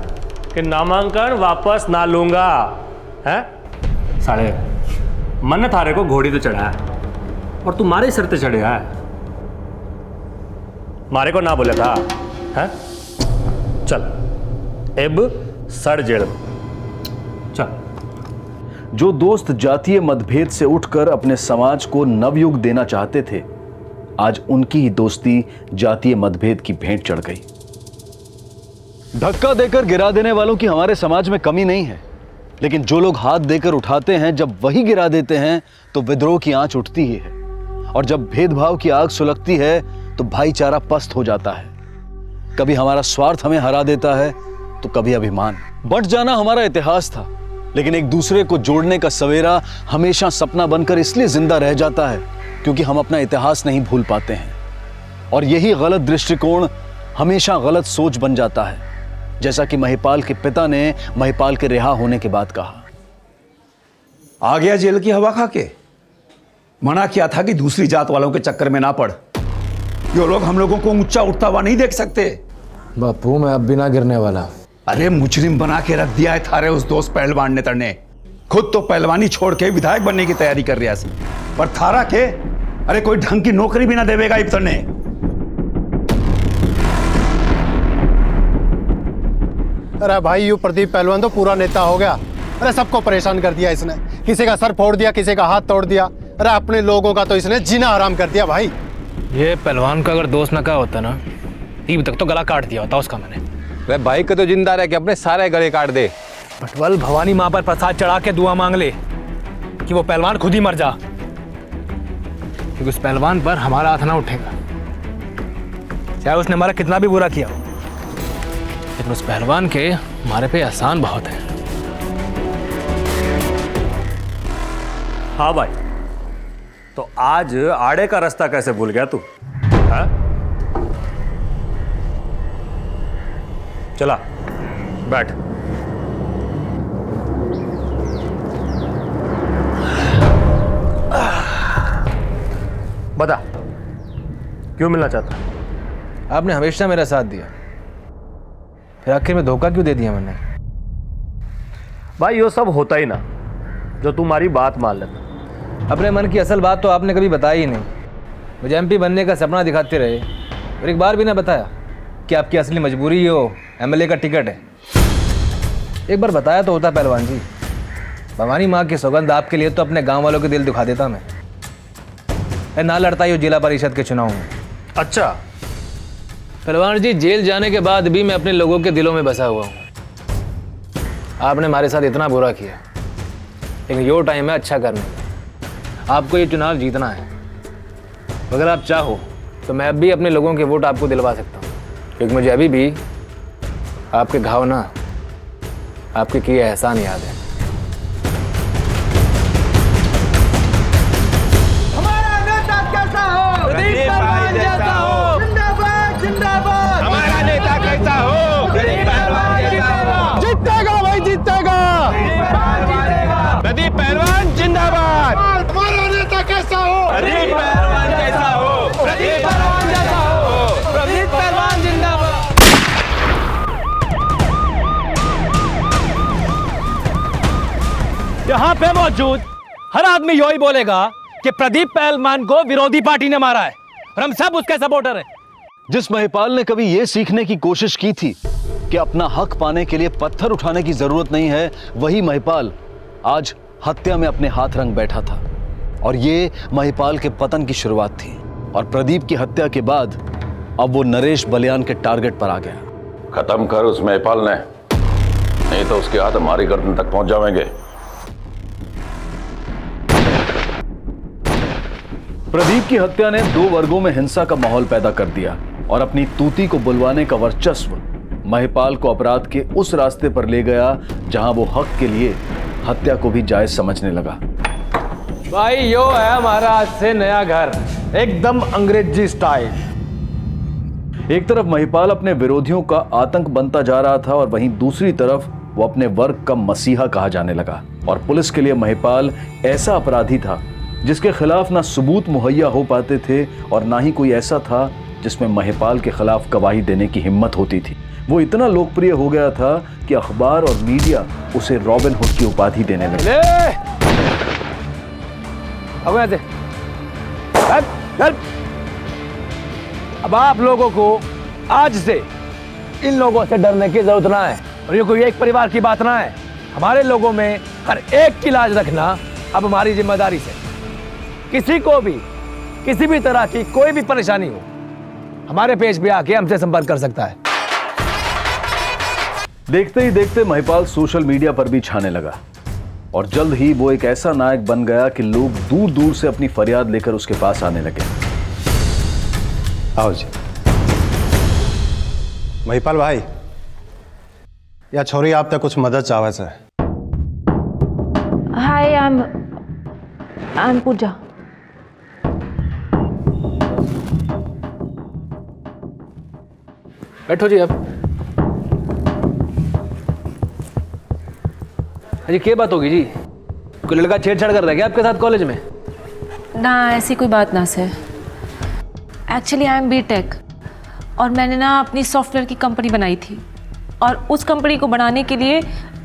कि नामांकन वापस ना लूंगा हैं? साढ़े मन ने थारे को घोड़ी तो चढ़ाया और तू मारे सर पे चढ़े है, मारे को ना बोले था हैं? चल अब सड़ जेड़ चल। जो दोस्त जातीय मतभेद से उठकर अपने समाज को नवयुग देना चाहते थे, आज उनकी ही दोस्ती जातीय मतभेद की भेंट चढ़ गई। धक्का देकर गिरा देने वालों की हमारे समाज में कमी नहीं है, लेकिन जो लोग हाथ देकर उठाते हैं, जब वही गिरा देते हैं तो विद्रोह की आंच उठती ही है, और जब भेदभाव की आग सुलगती है तो भाईचारा पस्त हो जाता है। कभी हमारा स्वार्थ हमें हरा देता है तो कभी अभिमान। बंट जाना हमारा इतिहास था, लेकिन एक दूसरे को जोड़ने का सवेरा हमेशा सपना बनकर इसलिए जिंदा रह जाता है क्योंकि हम अपना इतिहास नहीं भूल पाते हैं, और यही गलत दृष्टिकोण हमेशा गलत सोच बन जाता है, जैसा कि महिपाल के पिता ने महिपाल के रिहा होने के बाद कहा। आ गया जेल की हवा खा के। मना किया था कि दूसरी जात वालों के चक्कर में ना पड़। ये लोग हम लोगों को ऊंचा उठता हुआ नहीं देख सकते। बापू मैं अब भी ना गिरने वाला। अरे मुजरिम बना के रख दिया है थारे उस दोस्त पहलवान ने तरने। खुद तो पहलवानी छोड़ के विधायक बनने की तैयारी कर रहा है, पर थारा के अरे कोई ढंग की नौकरी भी ना देवेगा इब्तर ने। अरे भाई यू प्रदीप पहलवान तो पूरा नेता हो गया। अरे सबको परेशान कर दिया इसने, किसी का सर फोड़ दिया, किसी का हाथ तोड़ दिया। अरे अपने लोगों का तो इसने जीना आराम कर दिया भाई। ये पहलवान का अगर दोस्त न कहा होता ना, तब तक तो गला काट दिया होता उसका मैंने। अरे भाई का तो जिंदा रह के अपने सारे गले काट दे। पटवल भवानी माँ पर प्रसाद चढ़ा के दुआ मांग ले कि वो पहलवान खुद ही मर जा, क्योंकि उस पहलवान पर हमारा हाथ ना उठेगा, चाहे उसने हमारा कितना भी बुरा किया हो। लेकिन उस पहलवान के हमारे पे एहसान बहुत है। हाँ भाई, तो आज आड़े का रास्ता कैसे भूल गया तू? हाँ? चला बैठ। बता क्यों मिलना चाहता? आपने हमेशा मेरा साथ दिया, फिर आखिर में धोखा क्यों दे दिया मैंने? भाई ये सब होता ही ना जो तुम्हारी बात मान लेता। अपने मन की असल बात तो आपने कभी बताई ही नहीं। मुझे एमपी बनने का सपना दिखाते रहे और एक बार भी ना बताया कि आपकी असली मजबूरी हो एमएलए का टिकट है। एक बार बताया तो होता पहलवान जी। भवानी माँ की सौगंध आपके लिए तो अपने गांव वालों के दिल दुखा देता मैं। ना लड़ता ही हो जिला परिषद के चुनाव में। अच्छा पहलवान जी, जेल जाने के बाद भी मैं अपने लोगों के दिलों में बसा हुआ हूँ। आपने हमारे साथ इतना बुरा किया, लेकिन यो टाइम है अच्छा करने का। आपको ये चुनाव जीतना है। अगर आप चाहो तो मैं अब भी अपने लोगों के वोट आपको दिलवा सकता हूँ, क्योंकि मुझे अभी भी आपके घाव ना, आपके किए एहसान याद है। हमारा नेता कैसा हो? प्रदीप पहलवान जैसा हो। जिंदाबाद जिंदाबाद। हमारा नेता कैसा हो? प्रदीप पहलवान जैसा हो। जीतेगा भाई, जीतेगा। प्रदीप पहलवान जिंदाबाद। हमारा नेता कैसा हो? प्रदीप पहलवान जैसा हो। प्रदीप पहलवान जैसा हो। प्रदीप पहलवान जिंदाबाद। यहाँ पे मौजूद हर आदमी यही बोलेगा कि प्रदीप पहलवान को विरोधी पार्टी ने मारा है और हम सब उसके सपोर्टर हैं। जिस महिपाल ने कभी यह सीखने की कोशिश की थी कि अपना हक पाने के लिए पत्थर उठाने की जरूरत नहीं है, वही महिपाल आज हत्या में अपने हाथ रंग बैठा था। और ये महिपाल के पतन की शुरुआत थी। और प्रदीप की हत्या के बाद अब वो नरेश बलियान के टारगेट पर आ गया। खत्म कर उस महिपाल ने, नहीं तो उसके हाथ हमारी गर्दन तक पहुंच जाएंगे। प्रदीप की हत्या ने दो वर्गों में हिंसा का माहौल पैदा कर दिया और अपनी तूती को बुलवाने का वर्चस्व महिपाल को अपराध के उस रास्ते पर ले गया जहां वो हक के लिए हत्या को भी जायज समझने लगा। भाई यो है हमारा आज से नया घर, एकदम अंग्रेजी स्टाइल। एक तरफ महिपाल अपने विरोधियों का आतंक बनता जा रहा था और वहीं दूसरी तरफ वो अपने वर्ग का मसीहा कहा जाने लगा। और पुलिस के लिए महिपाल ऐसा अपराधी था जिसके खिलाफ ना सबूत मुहैया हो पाते थे और ना ही कोई ऐसा था जिसमें महिपाल के खिलाफ गवाही देने की हिम्मत होती थी। वो इतना लोकप्रिय हो गया था कि अखबार और मीडिया उसे रॉबिन हुड की उपाधि देने लगे। अब आप लोगों को आज से इन लोगों से डरने की जरूरत ना है और ये कोई एक परिवार की बात ना है। हमारे लोगों में हर एक की लाज रखना अब हमारी जिम्मेदारी से। किसी को भी किसी भी तरह की कोई भी परेशानी हो, हमारे पेज पे आके हमसे संपर्क कर सकता है। देखते ही देखते महिपाल सोशल मीडिया पर भी छाने लगा और जल्द ही वो एक ऐसा नायक बन गया कि लोग दूर दूर से अपनी फरियाद लेकर उसके पास आने लगे। आओ जी। महिपाल भाई, या छोरी आप तक कुछ मदद चाहे से। हाय, आई एम पूजा। बैठो जी। अब अजी क्या बात होगी जी? कोई लड़का छेड़छाड़ कर रहा है क्या आपके साथ कॉलेज में? ना, ऐसी कोई बात ना sir. Actually I am BTech और मैंने ना अपनी सॉफ्टवेयर की कंपनी बनाई थी और उस कंपनी को बनाने के लिए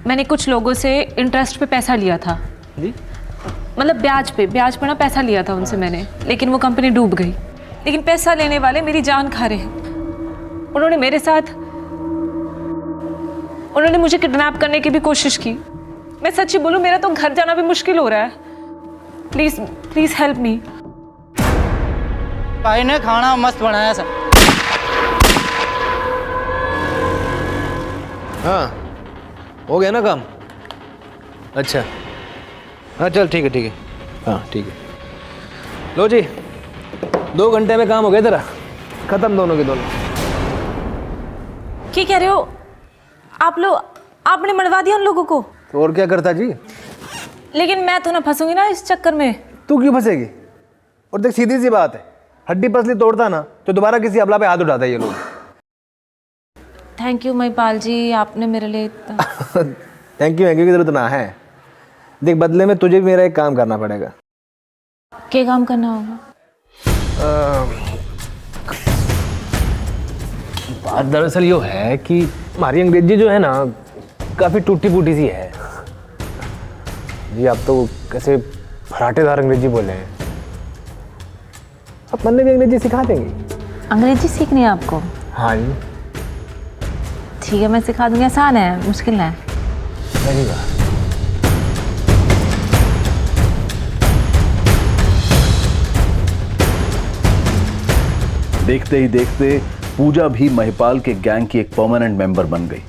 मैंने कुछ लोगों से इंटरेस्ट पे पैसा लिया था जी? मतलब ब्याज पे ना पैसा लिया था उनसे मैंने, लेकिन वो कंपनी डूब गई। लेकिन पैसा लेने वाले मेरी जान खा रहे हैं। उन्होंने मेरे साथ उन्होंने मुझे किडनैप करने की भी कोशिश की। मैं सच्ची बोलूं, मेरा तो घर जाना भी मुश्किल हो रहा है। Please please help me. भाई ने खाना मस्त बनाया सर। हाँ, हो गया ना काम? अच्छा, हाँ चल ठीक है। हाँ ठीक है। लो जी, 2 घंटे में काम हो गया तेरा, खत्म दोनों के दोनों। क्या कह रहे हो आप लोग? आपने मरवा दिया उन लोगों को? तो और क्या करता जी? लेकिन मैं तो ना फंसूंगी ना इस चक्कर में। तू क्यों फंसेगी? और देख सीधी सी बात है, हड्डी पसली तोड़ता ना तो दोबारा किसी अबला पे हाथ उठाता है ये लोग। थैंक यू महिपाल जी, आपने मेरे लिए थैंक यू की जरूरत ना है। देख, बदले में तुझे भी मेरा एक काम करना पड़ेगा। क्या काम करना होगा? बात दरअसल यो है कि हमारी अंग्रेजी जो है ना काफ़ी टूटी फूटी सी है जी। आप तो कैसे फराटेदार अंग्रेजी बोले हैं, अपन ने भी अंग्रेजी सिखा देंगे। अंग्रेजी सीखनी है आपको? हाँ जी। ठीक है, मैं सिखा दूंगी। आसान है, मुश्किल है। Very good. देखते ही देखते पूजा भी महिपाल के गैंग की एक परमानेंट मेंबर बन गई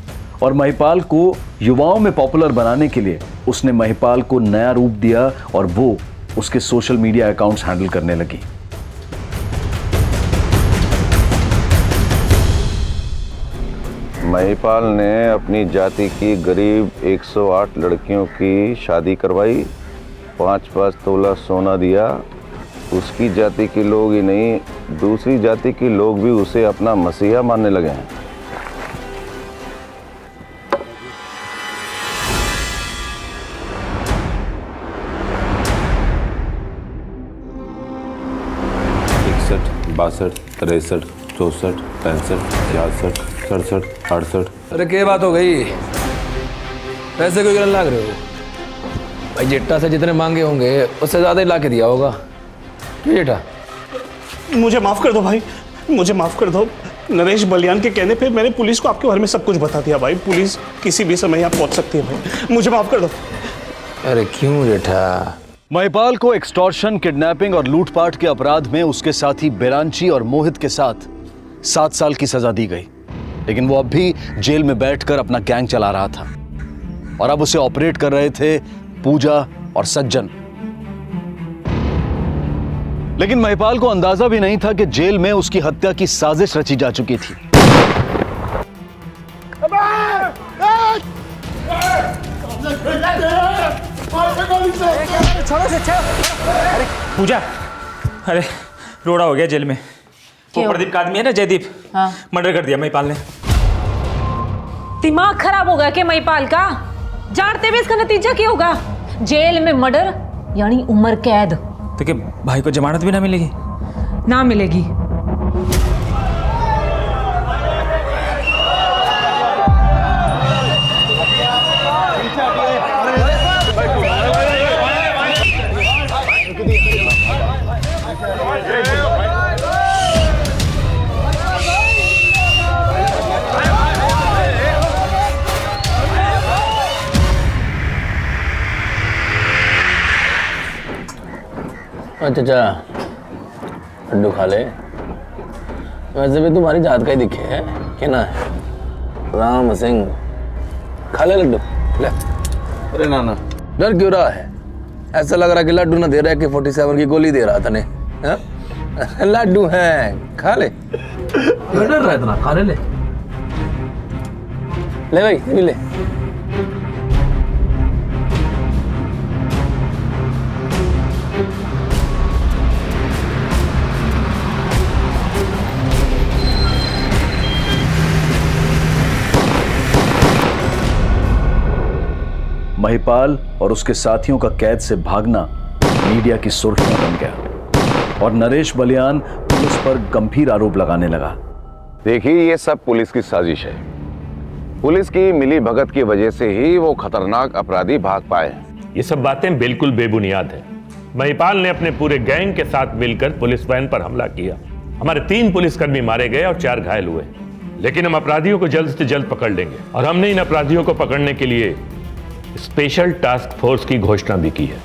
और महिपाल को युवाओं में पॉपुलर बनाने के लिए उसने महिपाल को नया रूप दिया और वो उसके सोशल मीडिया अकाउंट्स हैंडल करने लगी। महिपाल ने अपनी जाति की गरीब 108 लड़कियों की शादी करवाई, 5-5 तोला सोना दिया। उसकी जाति के लोग ही नहीं, दूसरी जाति के लोग भी उसे अपना मसीहा मानने लगे हैं। बासठ, 63, 64, 65, 66, 67, 68। अरे क्या बात हो गई? पैसे क्यों गिरने लग रहे हो? भाई जेठा से जितने मांगे होंगे उससे ज़्यादा ही ला के दिया होगा। क्यों जेठा? मुझे माफ़ कर दो भाई, मुझे माफ़ कर दो। नरेश बलियान के कहने पे मैंने पुलिस को आपके बारे में सब कुछ बता दिया भाई। पुलिस किसी भी समय यहाँ पहुँच सकती है भाई, मुझे माफ़ कर दो। अरे क्यों जेठा? महिपाल को एक्सटॉर्शन, किडनैपिंग और लूटपाट के अपराध में उसके साथी बिरांची और मोहित के साथ 7 साल की सजा दी गई, लेकिन वो अब भी जेल में बैठकर अपना गैंग चला रहा था और अब उसे ऑपरेट कर रहे थे पूजा और सज्जन। लेकिन महिपाल को अंदाजा भी नहीं था कि जेल में उसकी हत्या की साजिश रची जा चुकी थी। पूजा, अरे रोड़ा हो गया जेल में। वो प्रदीप का आदमी है ना, जयदीप, हाँ। मर्डर कर दिया महिपाल ने। दिमाग खराब होगा क्या महिपाल का? जानते हुए इसका नतीजा क्या होगा? जेल में मर्डर यानी उम्र कैद। तो क्या भाई को जमानत भी ना मिलेगी? ना मिलेगी। अच्छा, लड्डू खा ले। वैसे भी तुम्हारी जात का ही दिखे है कि ना? राम सिंह, खा ले लड्डू, ले। अरे नाना, डर क्यों रहा है? ऐसा लग रहा है कि लड्डू ना दे रहा है कि 47 की गोली दे रहा था ने। लड्डू है, खा ले। क्यों डर रहा है इतना? खा ले, ले भाई, ये भी ले। महिपाल और उसके साथियों का कैद से भागना मीडिया की सुर्खियां बन गया और नरेश बलियान पुलिस पर गंभीर आरोप लगाने लगा। देखिए, ये सब पुलिस की साजिश है। पुलिस की मिली भगत की वजह से ही वो खतरनाक अपराधी भाग पाए। ये सब बातें बिल्कुल बेबुनियाद है। महिपाल ने अपने पूरे गैंग के साथ मिलकर पुलिस वैन पर हमला किया। हमारे 3 पुलिसकर्मी मारे गए और 4 घायल हुए। लेकिन हम अपराधियों को जल्द से जल्द पकड़ लेंगे और हमने इन अपराधियों को पकड़ने के लिए स्पेशल टास्क फोर्स की घोषणा भी की है।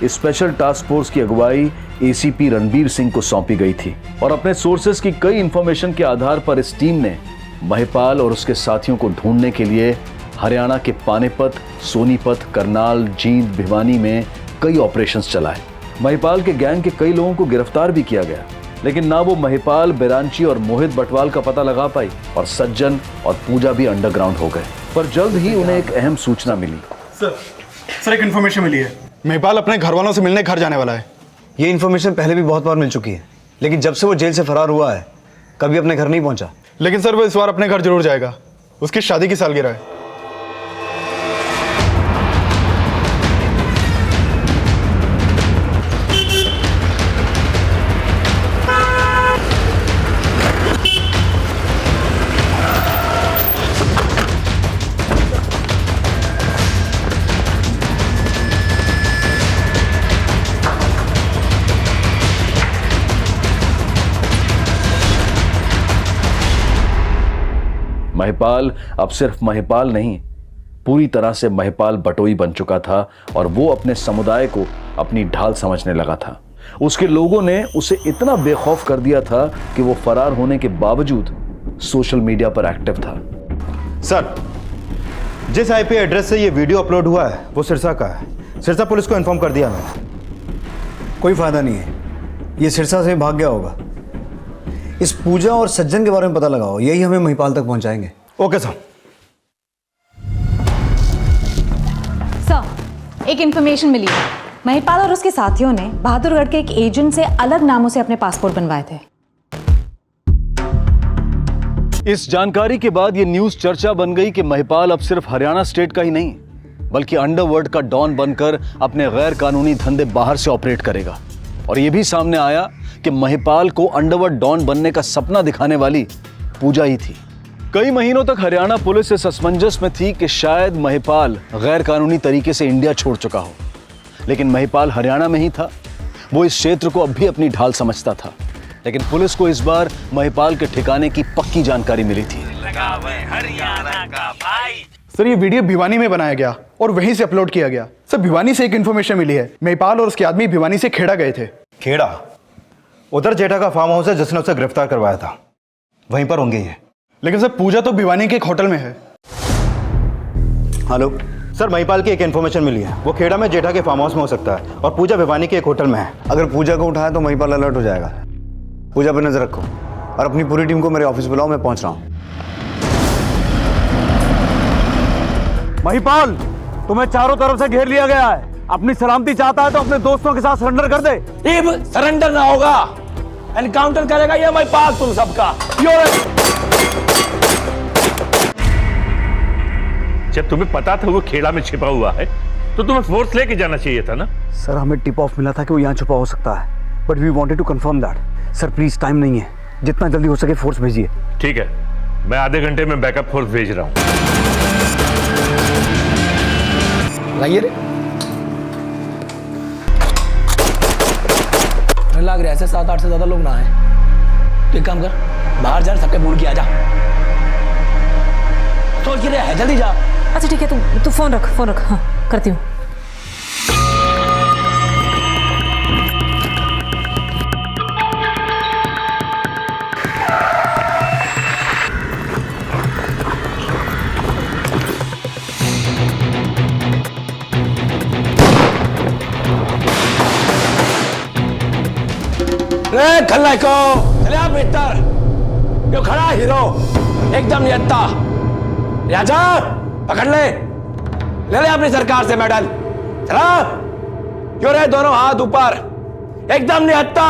इस स्पेशल टास्क फोर्स की अगुवाई एसीपी रणबीर सिंह को सौंपी गई थी और अपने सोर्सेज की कई इंफॉर्मेशन के आधार पर इस टीम ने महिपाल और उसके साथियों को ढूंढने के लिए हरियाणा के पानीपत, सोनीपत, करनाल, जींद, भिवानी में कई ऑपरेशंस चलाए। महिपाल के गैंग के कई लोगों को गिरफ्तार भी किया गया, लेकिन ना वो महिपाल, बिरांची और मोहित बटवाल का पता लगा पाई और सज्जन और पूजा भी अंडरग्राउंड हो गए। पर जल्द ही उन्हें एक अहम सूचना मिली। सर एक इन्फॉर्मेशन मिली है, महिपाल अपने घर वालों से मिलने घर जाने वाला है। ये इन्फॉर्मेशन पहले भी बहुत बार मिल चुकी है, लेकिन जब से वो जेल से फरार हुआ है कभी अपने घर नहीं पहुंचा। लेकिन सर वो इस बार अपने घर जरूर जाएगा, उसकी शादी की सालगिरह है। महिपाल अब सिर्फ महिपाल नहीं, पूरी तरह से महिपाल बटोई बन चुका था और वो अपने समुदाय को अपनी ढाल समझने लगा था। उसके लोगों ने उसे इतना बेखौफ कर दिया था कि वो फरार होने के बावजूद सोशल मीडिया पर एक्टिव था। सर, जिस आईपी एड्रेस से ये वीडियो अपलोड हुआ है वो सिरसा का है। सिरसा पुलिस को इन्फॉर्म कर दिया मैंने। कोई फायदा नहीं है, ये सिरसा से भाग गया होगा। इस पूजा और सज्जन के बारे में पता लगाओ, यही हमें महिपाल तक पहुंचाएंगे। Okay sir. सर, एक इंफॉर्मेशन मिली है। महिपाल और उसके साथियों ने बहादुरगढ़ के एक एजेंट से अलग नामों से अपने पासपोर्ट बनवाए थे। इस जानकारी के बाद ये न्यूज चर्चा बन गई कि महिपाल अब सिर्फ हरियाणा स्टेट का ही नहीं बल्कि अंडरवर्ल्ड का डॉन बनकर अपने गैर कानूनी धंधे बाहर से ऑपरेट करेगा। और ये भी सामने आया कि महिपाल को अंडरवर्ल्ड डॉन बनने का सपना दिखाने वाली पूजा ही थी। कई महीनों तक हरियाणा पुलिस इस असमंजस में थी कि शायद महिपाल गैर कानूनी तरीके से इंडिया छोड़ चुका हो, लेकिन महिपाल हरियाणा में ही था। वो इस क्षेत्र को अब भी अपनी ढाल समझता था, लेकिन पुलिस को इस बार महिपाल के ठिकाने की पक्की जानकारी मिली थी। हरियाणा का भाई। सर ये वीडियो भिवानी में बनाया गया और वहीं से अपलोड किया गया। सर भिवानी से एक इन्फॉर्मेशन मिली है, महिपाल और उसके आदमी भिवानी से खेड़ा गए थे। खेड़ा? उधर जेठा का फार्म हाउस है जिसने उसे गिरफ्तार करवाया था, वहीं पर होंगे ये। लेकिन सर पूजा तो भिवानी के एक होटल में है। हेलो सर, महिपाल की एक इन्फॉर्मेशन मिली है, वो खेड़ा में जेठा के फार्म हाउस में हो सकता है और पूजा भिवानी के एक होटल में है। अगर पूजा को उठाया तो महिपाल अलर्ट हो जाएगा। पूजा पर नजर रखो और अपनी पूरी टीम को मेरे ऑफिस बुलाओ, मैं पहुंच रहा हूं। महिपाल, तुम्हें चारों तरफ से घेर लिया गया है। अपनी सलामती चाहता है तो अपने दोस्तों के साथ सरेंडर कर दे। सरेंडर ना होगा, एनकाउंटर करेगा ये महिपाल तुम सबका। जब तुम्हें पता था वो खेड़ा में छिपा हुआ है तो तुम्हें फोर्स लेके जाना चाहिए था ना। सर हमें टिप ऑफ मिला था कि वो यहाँ छुपा हो सकता है, but we wanted to confirm that. Sir please, time नहीं है, जितना जल्दी हो सके फोर्स भेजिए। ठीक है, मैं आधे घंटे में बैकअप फोर्स भेज रहा हूँ। लाइए रे, लग रहा है ऐसे 7-8 से ज्यादा लोग ना आए। तो एक काम कर, बाहर जा, सबके बोल के आ जा। सोच के है, जल्दी जा। अच्छा ठीक है, तू फोन रख। हाँ करती हूँ। खलनायको चले आप भीतर। जो खड़ा हीरो एकदम नियत्ता, राजा पकड़ ले अपनी सरकार से मेडल। चला क्यों रहे, दोनों हाथ ऊपर, एकदम नियत्ता।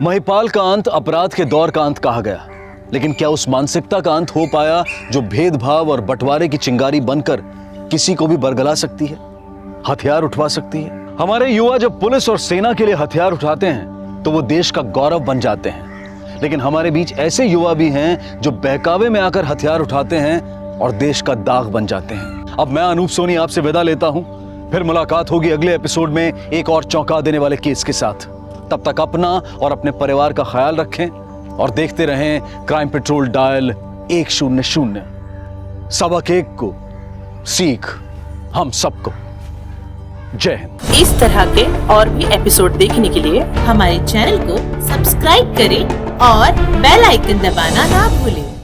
महिपाल का अंत अपराध के दौर का अंत कहा गया, लेकिन क्या उस मानसिकता का अंत हो पाया जो भेदभाव और बंटवारे की चिंगारी बनकर किसी को भी बरगला सकती है, हथियार उठवा सकती है? हमारे युवा जब पुलिस और सेना के लिए हथियार उठाते हैं तो वो देश का गौरव बन जाते हैं, लेकिन हमारे बीच ऐसे युवा भी हैं जो बहकावे में आकर हथियार उठाते हैं और देश का दाग बन जाते हैं। अब मैं अनूप सोनी आपसे विदा लेता हूं। फिर मुलाकात होगी अगले एपिसोड में एक और चौंका देने वाले केस के साथ। तब तक अपना और अपने परिवार का ख्याल रखें और देखते रहें क्राइम पेट्रोल डायल 100। सबक एक को सीख हम सबको। जय हिंद। इस तरह के और भी एपिसोड देखने के लिए हमारे चैनल को सब्सक्राइब करें और बेल आइकन दबाना ना भूलें।